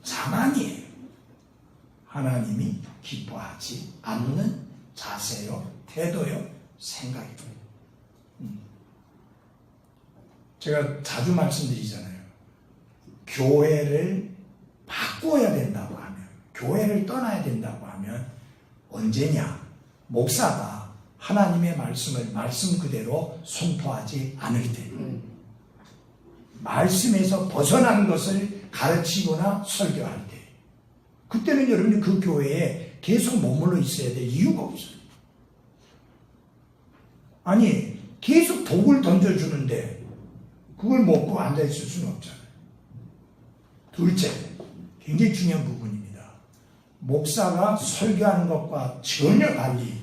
자만이에요. 하나님이 기뻐하지 않는 자세요, 태도요, 생각이요. 제가 자주 말씀드리잖아요. 교회를 바꿔야 된다고 하면, 교회를 떠나야 된다고 하면 언제냐? 목사가 하나님의 말씀을 말씀 그대로 선포하지 않을 때, 말씀에서 벗어난 것을 가르치거나 설교할 때, 그때는 여러분이 그 교회에 계속 머물러 있어야 될 이유가 없어요. 아니 계속 독을 던져주는데 그걸 먹고 앉아있을 수는 없잖아요. 둘째, 굉장히 중요한 부분입니다. 목사가 설교하는 것과 전혀 달리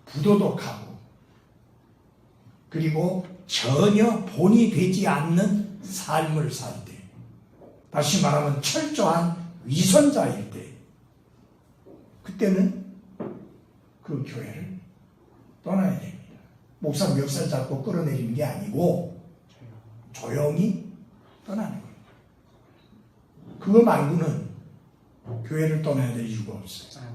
부도덕하고 그리고 전혀 본이 되지 않는 삶을 살 때, 다시 말하면 철저한 위선자일 때, 그때는 그 교회를 떠나야 됩니다. 목사 멱살 잡고 끌어내리는 게 아니고 조용히 떠나는 거예요. 그거 말고는 교회를 떠나야 될 이유가 없어요.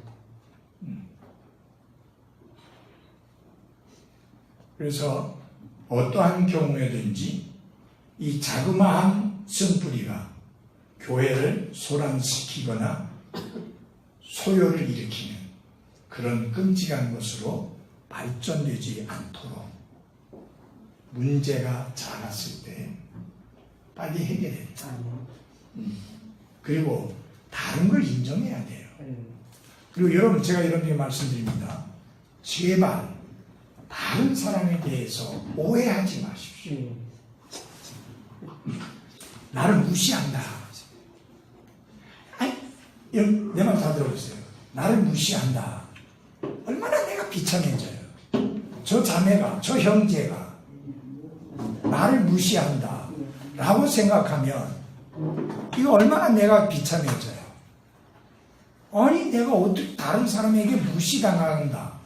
그래서 어떠한 경우에든지 이 자그마한 쓴뿌리가 교회를 소란시키거나 소요를 일으키는 그런 끔찍한 것으로 발전되지 않도록 문제가 작았을 때 빨리 해결해야 돼요. 그리고 다른 걸 인정해야 돼요. 그리고 여러분, 제가 여러분에게 말씀드립니다. 제발 다른 사람에 대해서 오해하지 마십시오. 나를 무시한다. 아니, 내 말 다 들어보세요. 나를 무시한다. 얼마나 내가 비참해져요. 저 자매가, 저 형제가 나를 무시한다 라고 생각하면 이거 얼마나 내가 비참해져요. 아니 내가 어떻게 다른 사람에게 무시당한다.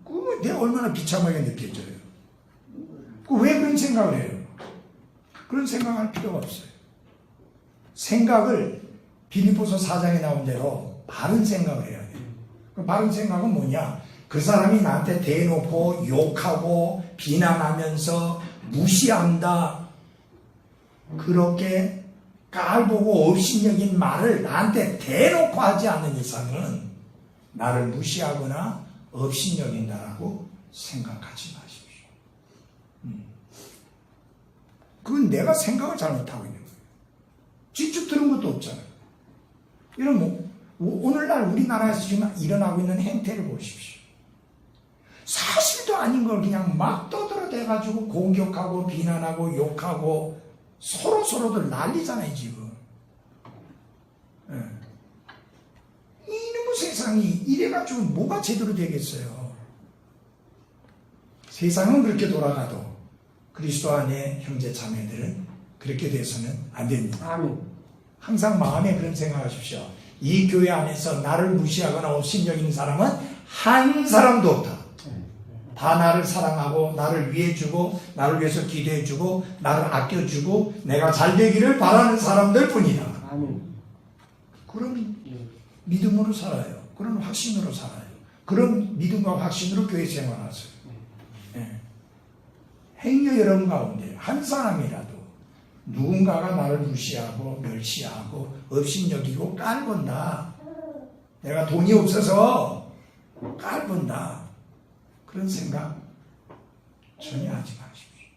그거 내가 얼마나 비참하게 느껴져요. 왜 그런 생각을 해요? 그런 생각할 필요가 없어요. 생각을 빌립보서 4장에 나온 대로 바른 생각을 해야 돼요. 그 바른 생각은 뭐냐? 그 사람이 나한테 대놓고 욕하고 비난하면서 무시한다. 그렇게 깔보고 업신여긴 말을 나한테 대놓고 하지 않는 이상은 나를 무시하거나 업신여긴다라고 생각하지 마십시오. 그건 내가 생각을 잘못하고 있는 거예요. 직접 들은 것도 없잖아요. 이런 오늘날 우리나라에서 지금 일어나고 있는 행태를 보십시오. 사실도 아닌 걸 그냥 막 떠들어대가지고 공격하고 비난하고 욕하고 서로들 난리잖아요 지금. 예. 이놈의 세상이 이래가지고 뭐가 제대로 되겠어요. 세상은 그렇게 돌아가도 그리스도 안에 형제 자매들은 그렇게 돼서는 안 됩니다. 아멘. 항상 마음에 그런 생각하십시오. 이 교회 안에서 나를 무시하거나 업신여기는 사람은 한 사람도 없다. 다 나를 사랑하고 나를 위해주고 나를 위해서 기도해주고 나를 아껴주고 내가 잘 되기를 바라는 사람들 뿐이다. 아멘. 그런 믿음으로 살아요. 그런 확신으로 살아요. 그런 믿음과 확신으로 교회 생활하세요. 네. 행여 여러분 가운데 한 사람이라도 누군가가 나를 무시하고 멸시하고 업신여기고 깔본다. 내가 돈이 없어서 깔본다. 그런 생각 전혀 하지 마십시오.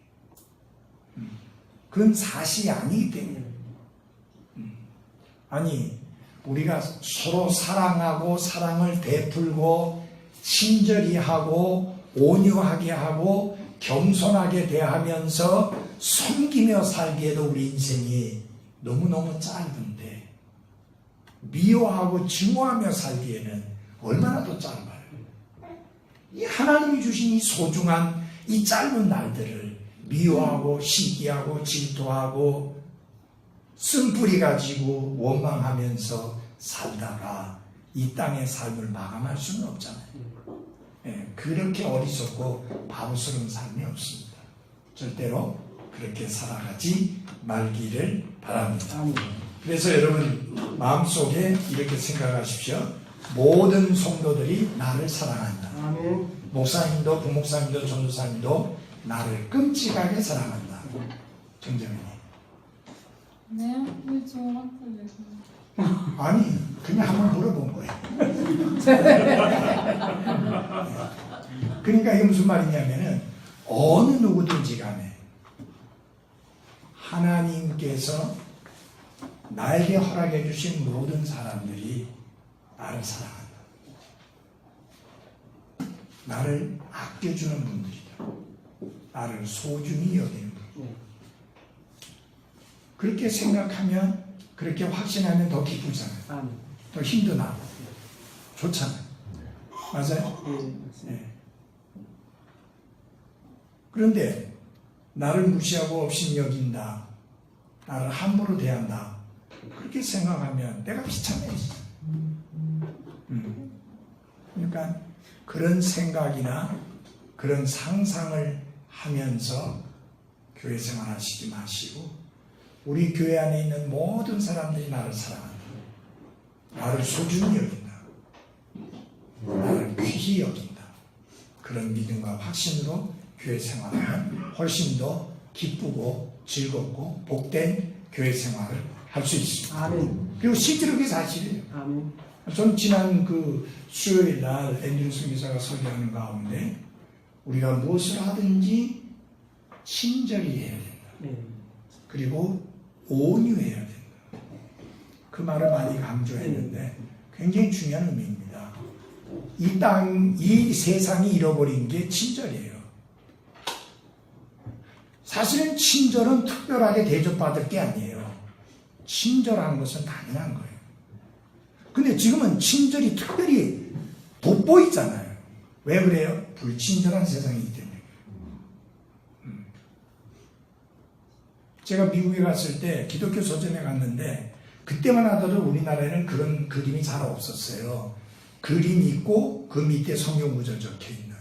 그건 사실이 아니기 때문에. 아니 우리가 서로 사랑하고 사랑을 베풀고 친절히 하고 온유하게 하고 겸손하게 대하면서 섬기며 살기에도 우리 인생이 너무너무 짧은데 미워하고 증오하며 살기에는 얼마나 더 짧아요. 이 하나님이 주신 이 소중한 이 짧은 날들을 미워하고 시기하고 질투하고 쓴뿌리 가지고 원망하면서 살다가 이 땅의 삶을 마감할 수는 없잖아요. 예, 그렇게 어리석고 바보스러운 삶이 없습니다. 절대로 그렇게 살아가지 말기를 바랍니다. 그래서 여러분 마음속에 이렇게 생각하십시오. 모든 성도들이 나를 사랑한다. 아멘. 목사님도 부목사님도 전도사님도 나를 끔찍하게 사랑한다. 정정이니. 네, 왜 저한테 왜 그래요? 아니 그냥 한번 물어본 거예요. 그러니까 이게 무슨 말이냐면은 어느 누구든지 간에 하나님께서 나에게 허락해 주신 모든 사람들이 나를 사랑한다. 나를 아껴주는 분들이다. 나를 소중히 여기는 분들. 그렇게 생각하면 그렇게 확신하면 더 기쁘잖아요. 아멘. 더 힘도 나고 좋잖아요. 맞아요? 네. 그런데 나를 무시하고 업신여긴다. 나를 함부로 대한다. 그렇게 생각하면 내가 비참해지죠. 그러니까 그런 생각이나 그런 상상을 하면서 교회 생활하시지 마시고 우리 교회 안에 있는 모든 사람들이 나를 사랑한다. 나를 소중히 여긴다. 나를 귀히 여긴다. 그런 믿음과 확신으로 교회 생활하면 훨씬 더 기쁘고 즐겁고 복된 교회 생활을 할 수 있습니다. 아멘. 그리고 실제로 그게 사실이에요. 아멘. 전 지난 그 수요일 날 앤드루스 기사가 설교하는 가운데 우리가 무엇을 하든지 친절히 해야 된다. 그리고 온유해야 된다. 그 말을 많이 강조했는데 굉장히 중요한 의미입니다. 이 세상이 잃어버린 게 친절이에요. 사실은 친절은 특별하게 대접받을 게 아니에요. 친절한 것은 당연한 거예요. 근데 지금은 친절이 특별히 돋보이잖아요. 왜 그래요? 불친절한 세상이기 때문에. 제가 미국에 갔을 때 기독교 서점에 갔는데 그때만 하더라도 우리나라에는 그런 그림이 잘 없었어요. 그림이 있고 그 밑에 성경 구절 적혀 있는.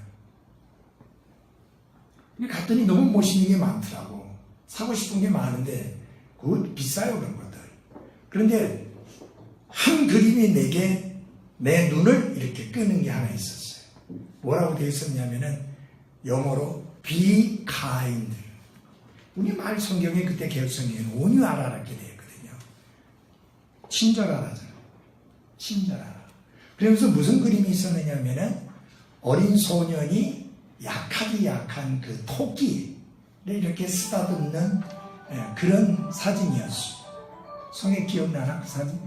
근데 갔더니 너무 멋있는 게 많더라고. 사고 싶은 게 많은데 그거 비싸요, 그런 것들. 그런데 한 그림이 내게 내 눈을 이렇게 끄는 게 하나 있었어요. 뭐라고 되어 있었냐면은 영어로 be kind. 우리말 성경에 그때 개혁 성경에는 온유하라 이렇게 되어 있거든요. 친절하라잖아요. 친절하라. 그러면서 무슨 그림이 있었느냐면은 어린 소년이 약하기 약한 그 토끼를 이렇게 쓰다듬는 그런 사진이었어요. 성에 기억나나 그 사진?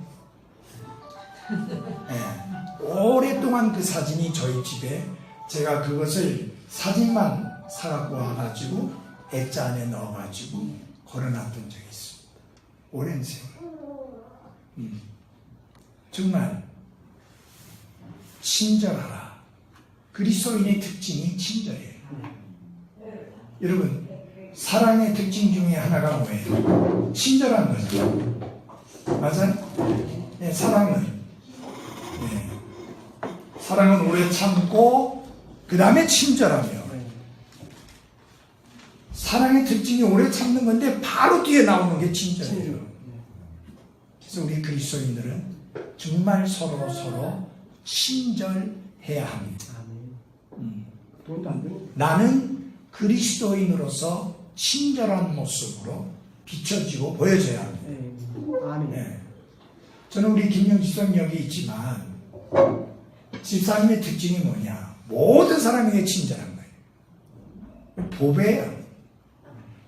오랫동안 그 사진이 저희 집에 제가 그것을 사진만 사갖고 와가지고 액자 안에 넣어가지고 걸어놨던 적이 있습니다. 오랜 세월. 정말 친절하라. 그리스도인의 특징이 친절해요. 여러분, 사랑의 특징 중에 하나가 뭐예요? 친절한 거죠. 맞아요? 네, 사랑은 오래 참고 그 다음에 친절하며. 사랑의 특징이 오래 참는 건데 바로 뒤에 나오는 게 친절이에요. 그래서 우리 그리스도인들은 정말 서로 친절해야 합니다. 나는 그리스도인으로서 친절한 모습으로 비춰지고 보여져야 합니다. 네. 저는 우리 김영 집사님 여기 있지만 집사님의 특징이 뭐냐? 모든 사람에게 친절한 거예요. 보배예요.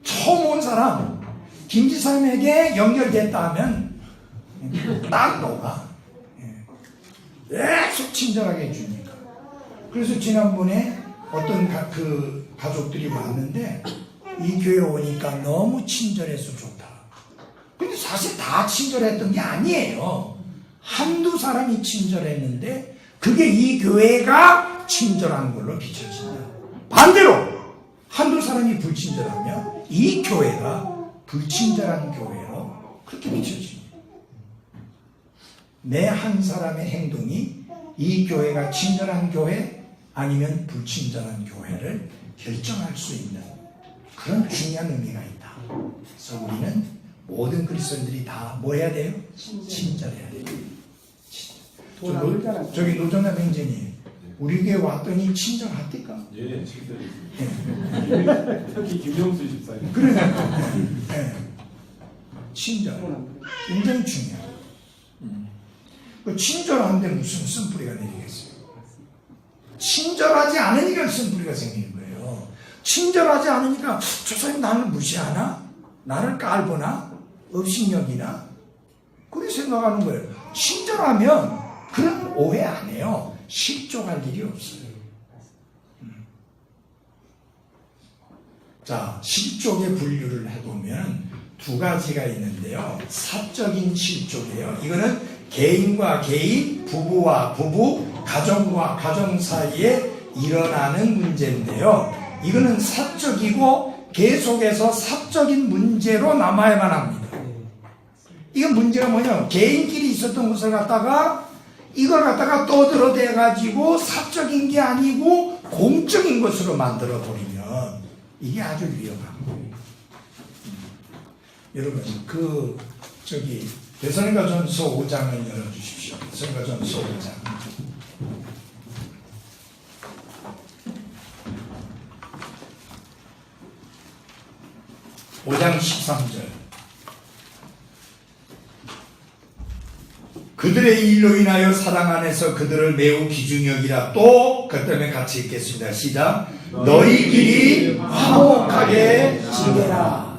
처음 온 사람 김 집사님에게 연결됐다 하면 딱 녹아. 계속 친절하게 해주니까. 그래서 지난번에 어떤 그 가족들이 왔는데 이 교회 오니까 너무 친절해서 좋다. 근데 사실 다 친절했던 게 아니에요. 한두 사람이 친절했는데 그게 이 교회가 친절한 걸로 비춰진다. 반대로 한두 사람이 불친절하면 이 교회가 불친절한 교회로 그렇게 비춰집니다. 내 한 사람의 행동이 이 교회가 친절한 교회 아니면 불친절한 교회를 결정할 수 있는 그런 중요한 의미가 있다. 그래서 우리는 모든 그리스도인들이 다 뭐 해야 돼요? 친절해야 돼요. 저기 노정남 행진이 우리 교회 왔더니 친절하니까. 예, 친절해요. 특히 김영수 집사님. 그러니까 친절 굉장히 중요해요. 그 친절한데 무슨 쓴뿌리가 내리겠어요? 친절하지 않으니까 쓴뿌리가 생기는 거예요. 친절하지 않으니까 저 사람이 나를 무시하나? 나를 깔보나? 업신여기나? 그렇게 생각하는 거예요. 친절하면 그런 오해 안 해요. 실족할 일이 없어요. 자, 실족의 분류를 해보면 두 가지가 있는데요. 사적인 실족이에요. 이거는 개인과 개인, 부부와 부부, 가정과 가정 사이에 일어나는 문제인데요. 이거는 사적이고 계속해서 사적인 문제로 남아야만 합니다. 이건 문제가 뭐냐? 개인끼리 있었던 것을 갖다가 이걸 갖다가 떠들어대 가지고 사적인 게 아니고 공적인 것으로 만들어 버리면 이게 아주 위험한 거예요. 여러분 데살로니가전서 5장을 열어주십시오. 데살로니가전서 5장. 5장 13절. 그들의 일로 인하여 사랑 안에서 그들을 매우 귀중히 여기라. 또 그 때문에 같이 읽겠습니다. 시작. 너희끼리 화목하게 지내라.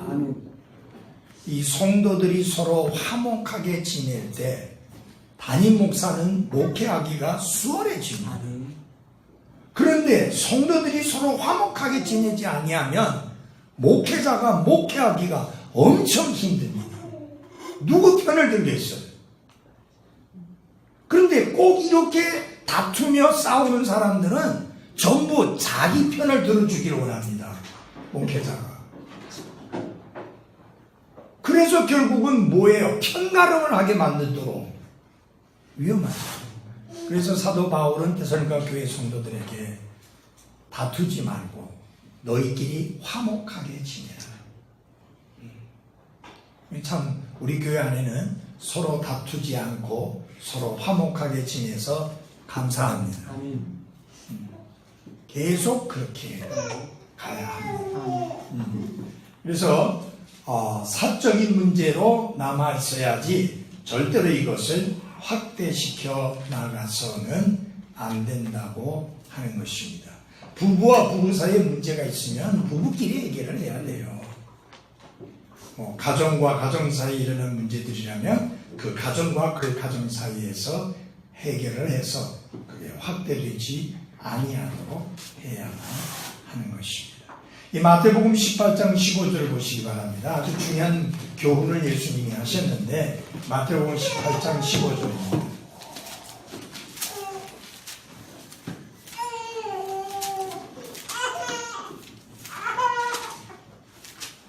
이 성도들이 서로 화목하게 지낼 때 담임 목사는 목회하기가 수월해집니다. 그런데 성도들이 서로 화목하게 지내지 아니하면 목회자가 목회하기가 엄청 힘듭니다. 누구 편을 들겠어요? 그런데 꼭 이렇게 다투며 싸우는 사람들은 전부 자기 편을 들어주기를 원합니다. 목회자가. 그래서 결국은 뭐예요? 편가름을 하게 만들도록 위험하죠. 그래서 사도 바울은 데살로니가 교회 성도들에게 다투지 말고 너희끼리 화목하게 지내라. 참 우리 교회 안에는 서로 다투지 않고 서로 화목하게 지내서 감사합니다. 아멘. 계속 그렇게 가야 합니다. 그래서 사적인 문제로 남아 있어야지 절대로 이것을 확대시켜 나가서는 안 된다고 하는 것입니다. 부부와 부부 사이에 문제가 있으면 부부끼리 해결을 해야 돼요. 가정과 가정 사이에 일어나는 문제들이라면 그 가정과 그 가정 사이에서 해결을 해서 그게 확대되지 아니하도록 해야만 하는 것입니다. 이 마태복음 18장 15절을 보시기 바랍니다. 아주 중요한 교훈을 예수님이 하셨는데 마태복음 18장 15절입니다.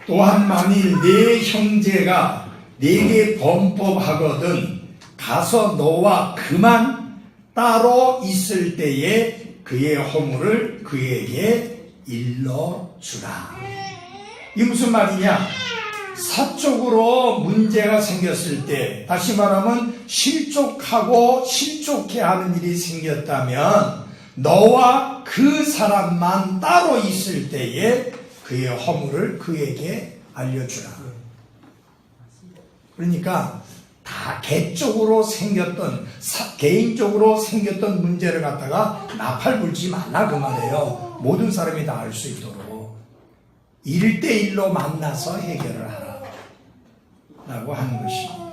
또한 만일 네 형제가 네게 범법하거든 가서 너와 그만 따로 있을 때에 그의 허물을 그에게 일러주라. 이게 무슨 말이냐? 사적으로 문제가 생겼을 때, 다시 말하면 실족하고 실족해 하는 일이 생겼다면 너와 그 사람만 따로 있을 때에 그의 허물을 그에게 알려주라. 그러니까 다 개적으로 생겼던 개인적으로 생겼던 문제를 갖다가 나팔 불지 말라 그 말이에요. 모든 사람이 다 알 수 있도록 1대1로 만나서 해결을 하라 라고 하는 것입니다.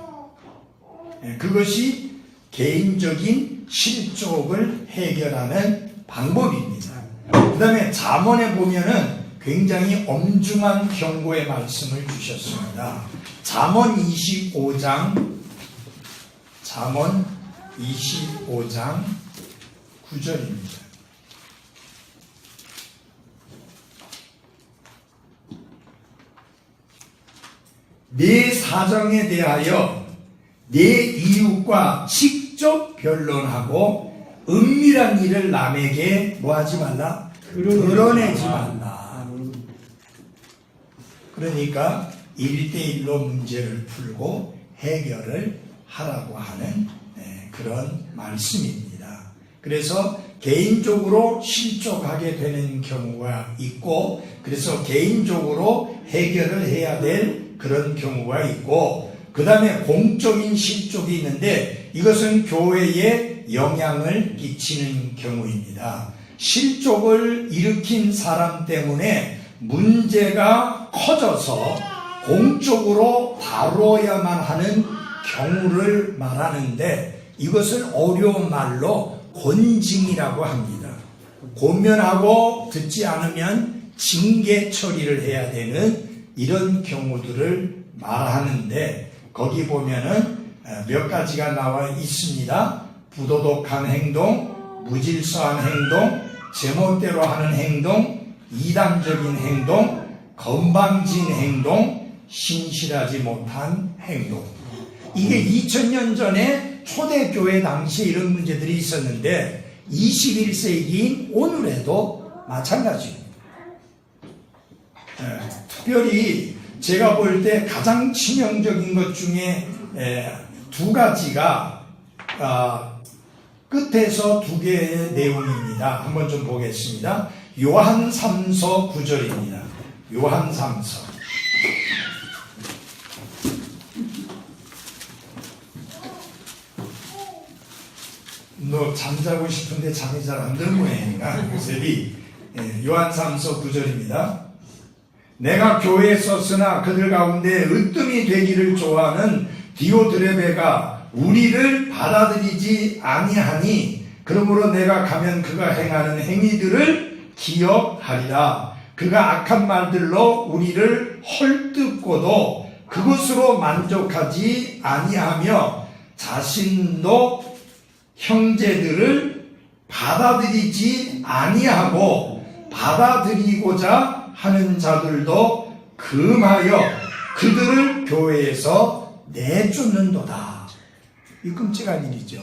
그것이 개인적인 실족을 해결하는 방법입니다. 그 다음에 잠언에 보면은 굉장히 엄중한 경고의 말씀을 주셨습니다. 잠언 25장 9절입니다. 내 사정에 대하여 내 이웃과 직접 변론하고 은밀한 일을 남에게 뭐하지 말라? 드러내지 말라. 그러니까 1대1로 문제를 풀고 해결을 하라고 하는 그런 말씀입니다. 그래서 개인적으로 실족하게 되는 경우가 있고, 그래서 개인적으로 해결을 해야 될 그런 경우가 있고, 그 다음에 공적인 실족이 있는데 이것은 교회에 영향을 끼치는 경우입니다. 실족을 일으킨 사람 때문에 문제가 커져서 공적으로 다뤄야만 하는 경우를 말하는데 이것을 어려운 말로 권징이라고 합니다. 고면하고 듣지 않으면 징계 처리를 해야 되는 이런 경우들을 말하는데 거기 보면은 몇 가지가 나와 있습니다. 부도덕한 행동, 무질서한 행동, 제멋대로 하는 행동, 이단적인 행동, 건방진 행동, 신실하지 못한 행동. 이게 2000년 전에 초대교회 당시에 이런 문제들이 있었는데 21세기인 오늘에도 마찬가지입니다. 특별히 제가 볼 때 가장 치명적인 것 중에 두 가지가 끝에서 두 개의 내용입니다. 한번 좀 보겠습니다. 요한 3서 9절입니다. 요한 3서. 너 잠자고 싶은데 잠이 잘 안 드는 모양인가? 요셉이. 요한 3서 9절입니다. 내가 교회에 썼으나 그들 가운데 으뜸이 되기를 좋아하는 디오드레베가 우리를 받아들이지 아니하니 그러므로 내가 가면 그가 행하는 행위들을 기억하리라. 그가 악한 말들로 우리를 헐뜯고도 그것으로 만족하지 아니하며 자신도 형제들을 받아들이지 아니하고 받아들이고자 하는 자들도 금하여 그들을 교회에서 내쫓는도다. 이 끔찍한 일이죠.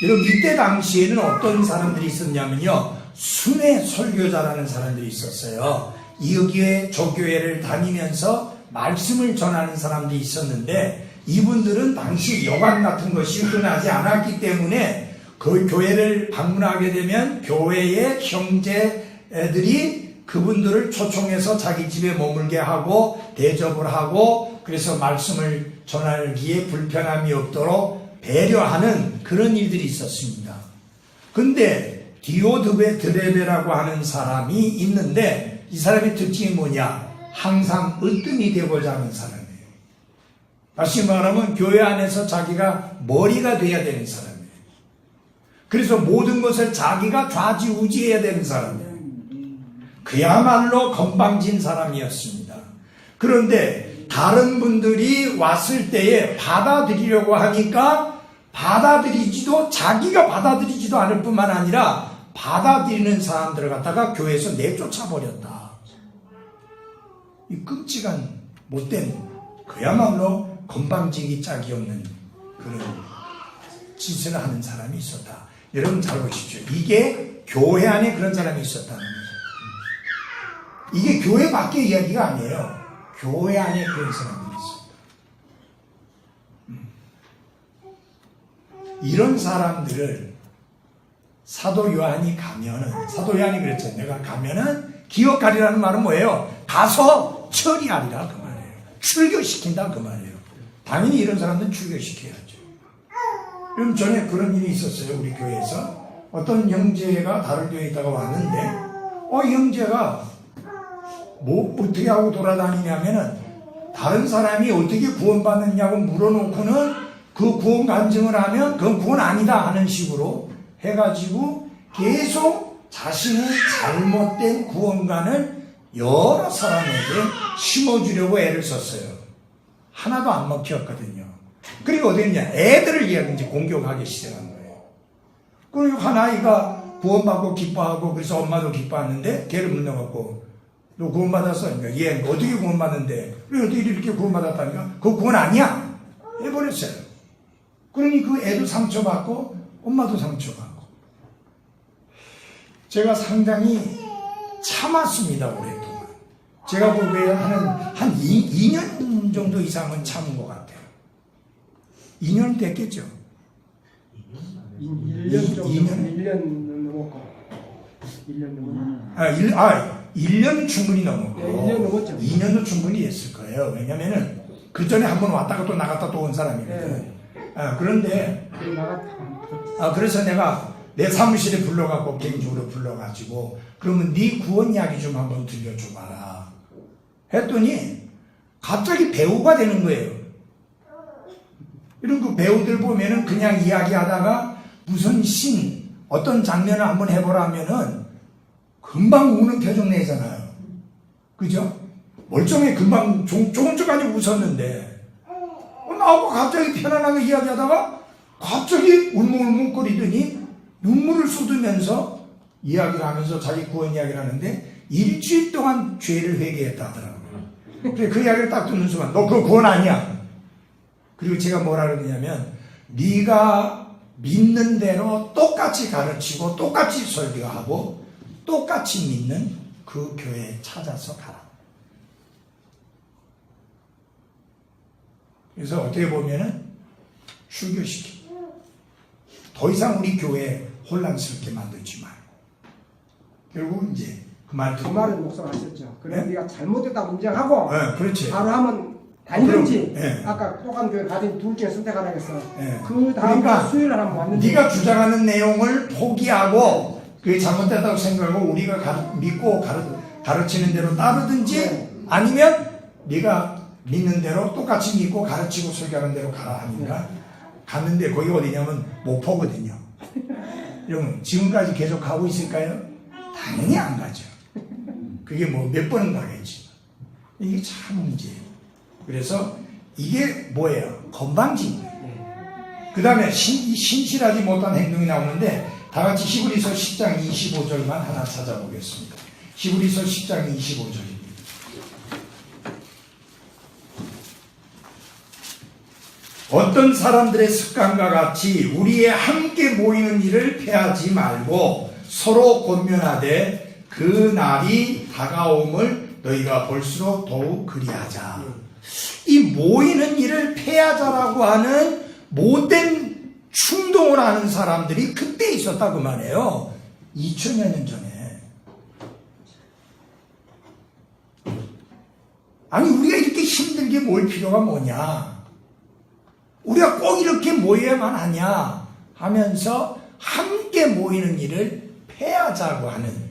여러분 이때 당시에는 어떤 사람들이 있었냐면요, 순회 설교자라는 사람들이 있었어요. 이교회 조교회를 다니면서 말씀을 전하는 사람들이 있었는데, 이분들은 당시 여관 같은 것이 흔하지 않았기 때문에 그 교회를 방문하게 되면 교회의 형제들이 그분들을 초청해서 자기 집에 머물게 하고 대접을 하고, 그래서 말씀을 전하기에 불편함이 없도록 배려하는 그런 일들이 있었습니다. 근데 디오드베드레베라고 하는 사람이 있는데, 이 사람의 특징이 뭐냐? 항상 으뜸이 되고자 하는 사람이에요. 다시 말하면 교회 안에서 자기가 머리가 돼야 되는 사람이에요. 그래서 모든 것을 자기가 좌지우지해야 되는 사람이에요. 그야말로 건방진 사람이었습니다. 그런데 다른 분들이 왔을 때에 받아들이려고 하니까 자기가 받아들이지도 않을 뿐만 아니라 받아들이는 사람들을 갖다가 교회에서 내쫓아 버렸다. 이 끔찍한 못된, 그야말로 건방지기 짝이 없는 그런 짓을 하는 사람이 있었다. 여러분 잘 보십시오. 이게 교회 안에 그런 사람이 있었다는 거죠. 이게 교회 밖의 이야기가 아니에요. 교회 안에 그런 사람이 있어요. 이런 사람들을 사도 요한이 가면은, 사도 요한이 그랬죠. 내가 가면은 기억하리라는 말은 뭐예요? 가서 처리하리라 그 말이에요. 출교시킨다 그 말이에요. 당연히 이런 사람들은 출교시켜야죠. 그럼 전에 그런 일이 있었어요. 우리 교회에서 어떤 형제가 다른 교회에 있다가 왔는데, 이 형제가 뭐 어떻게 하고 돌아다니냐면은 다른 사람이 어떻게 구원받느냐고 물어놓고는 그 구원 간증을 하면 그건 구원 아니다 하는 식으로 해가지고 계속 자신의 잘못된 구원관을 여러 사람에게 심어주려고 애를 썼어요. 하나도 안 먹혔거든요. 그리고 어디 있냐, 애들을 이제 공격하기 시작한 거예요. 그리고 한 아이가 구원받고 기뻐하고, 그래서 엄마도 기뻐하는데 걔를 물려갖고, 너 구원받았어? 그러니까 얘 어떻게 구원받는데? 왜 어떻게 이렇게 구원받았다니까? 그거 구원 아니야! 해버렸어요. 그러니 그 애도 상처받고 엄마도 상처받고. 제가 상당히 참았습니다, 오랫동안. 제가 보기에 한 2년 정도 이상은 참은 것 같아요. 2년 됐겠죠? 1년 정도, 1년 넘었고. 1년 넘었나? 1년 충분히 넘었고. 네, 1년 넘었죠. 2년도 충분히 했을 거예요. 왜냐면은 그 전에 한 번 왔다가 또 나갔다 또 온 사람이거든. 네. 그런데 그래서 내가 내 사무실에 불러갖고, 개인적으로 불러가지고, 그러면 네 구원 이야기 좀 한번 들려줘봐라 했더니 갑자기 배우가 되는 거예요. 이런 그 배우들 보면은 그냥 이야기하다가 무슨 어떤 장면을 한번 해보라 하면은 금방 우는 표정 내잖아요. 그죠? 멀쩡해. 금방 조금씩 웃었는데, 나하고 갑자기 편안하게 이야기하다가 갑자기 울먹울먹거리더니 눈물을 쏟으면서 이야기를 하면서 자기 구원 이야기를 하는데, 일주일 동안 죄를 회개했다 하더라고요. 그래, 그 이야기를 딱 듣는 순간, 너 그거 구원 아니야. 그리고 제가 뭐라 그러냐면, 네가 믿는 대로 똑같이 가르치고 똑같이 설교하고 똑같이 믿는 그 교회에 찾아서 가라. 그래서 어떻게 보면은 출교시키고, 더 이상 우리 교회 혼란스럽게 만들지 말고, 결국 이제 그 말은 목소하셨죠. 그래, 네? 네가 잘못했다고 인정하고, 네, 그렇지. 바로 하면 다니든지, 네. 아까 똑같은 교회 가든 둘 중에 선택하라 했어. 네. 그 다음 그러니까 수요일 날 한번 왔는데, 네가 주장하는 내용을 포기하고 그게 잘못됐다고 생각하고 우리가 믿고 가르치는 대로 따르든지, 네. 아니면 네가 믿는 대로 똑같이 믿고 가르치고 설교하는 대로 가라 하니까 갔는데, 거기 어디냐면 목포거든요. 여러분 지금까지 계속 가고 있을까요? 당연히 안 가죠. 그게 뭐 몇 번은 가겠지. 이게 참 문제예요. 그래서 이게 뭐예요? 건방진 거예요. 그 다음에 신실하지 못한 행동이 나오는데, 다 같이 히브리서 10장 25절만 하나 찾아보겠습니다. 히브리서 10장 25절입니다. 어떤 사람들의 습관과 같이 우리의 함께 모이는 일을 패하지 말고 서로 권면하되 그 날이 다가옴을 너희가 볼수록 더욱 그리하자. 이 모이는 일을 패하자라고 하는 못된 충동을 하는 사람들이 그때 있었다 그 말이에요. 2000여 년 전에. 아니 우리가 이렇게 힘들게 모일 필요가 뭐냐, 우리가 꼭 이렇게 모여야만 하냐 하면서 함께 모이는 일을 패하자고 하는,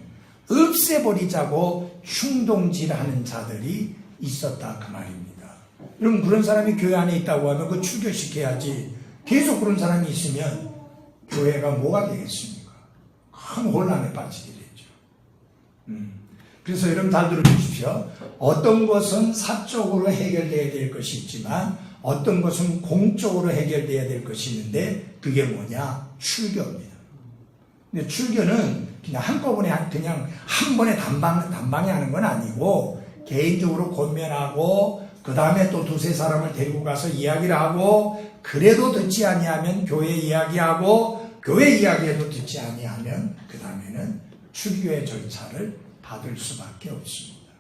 없애버리자고 충동질하는 자들이 있었다 그 말입니다. 그럼 그런 사람이 교회 안에 있다고 하면 그 출교시켜야지. 계속 그런 사람이 있으면 교회가 뭐가 되겠습니까? 큰 혼란에 빠지게 되죠. 그래서 여러분 잘 들어주십시오. 어떤 것은 사적으로 해결돼야 될 것이 있지만 어떤 것은 공적으로 해결돼야 될 것이 있는데 그게 뭐냐? 출교입니다. 근데 출교는 그냥 한꺼번에 그냥 한 번에 단방에 하는 건 아니고 개인적으로 권면하고 그 다음에 또 두세 사람을 데리고 가서 이야기를 하고, 그래도 듣지 아니하면 교회 이야기하고, 교회 이야기해도 듣지 아니하면 그 다음에는 출교의 절차를 받을 수밖에 없습니다.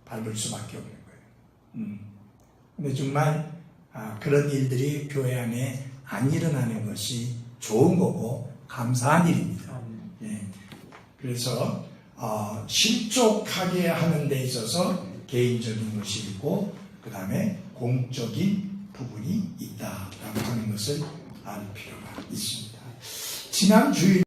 밟을 수밖에 없는 거예요. 근데 정말 그런 일들이 교회 안에 안 일어나는 것이 좋은 거고 감사한 일입니다. 예. 그래서 실족하게 하는 데 있어서 개인적인 것이 있고 그 다음에 공적인 부분이 있다라고 하는 것을 알 필요가 있습니다. 지난 주일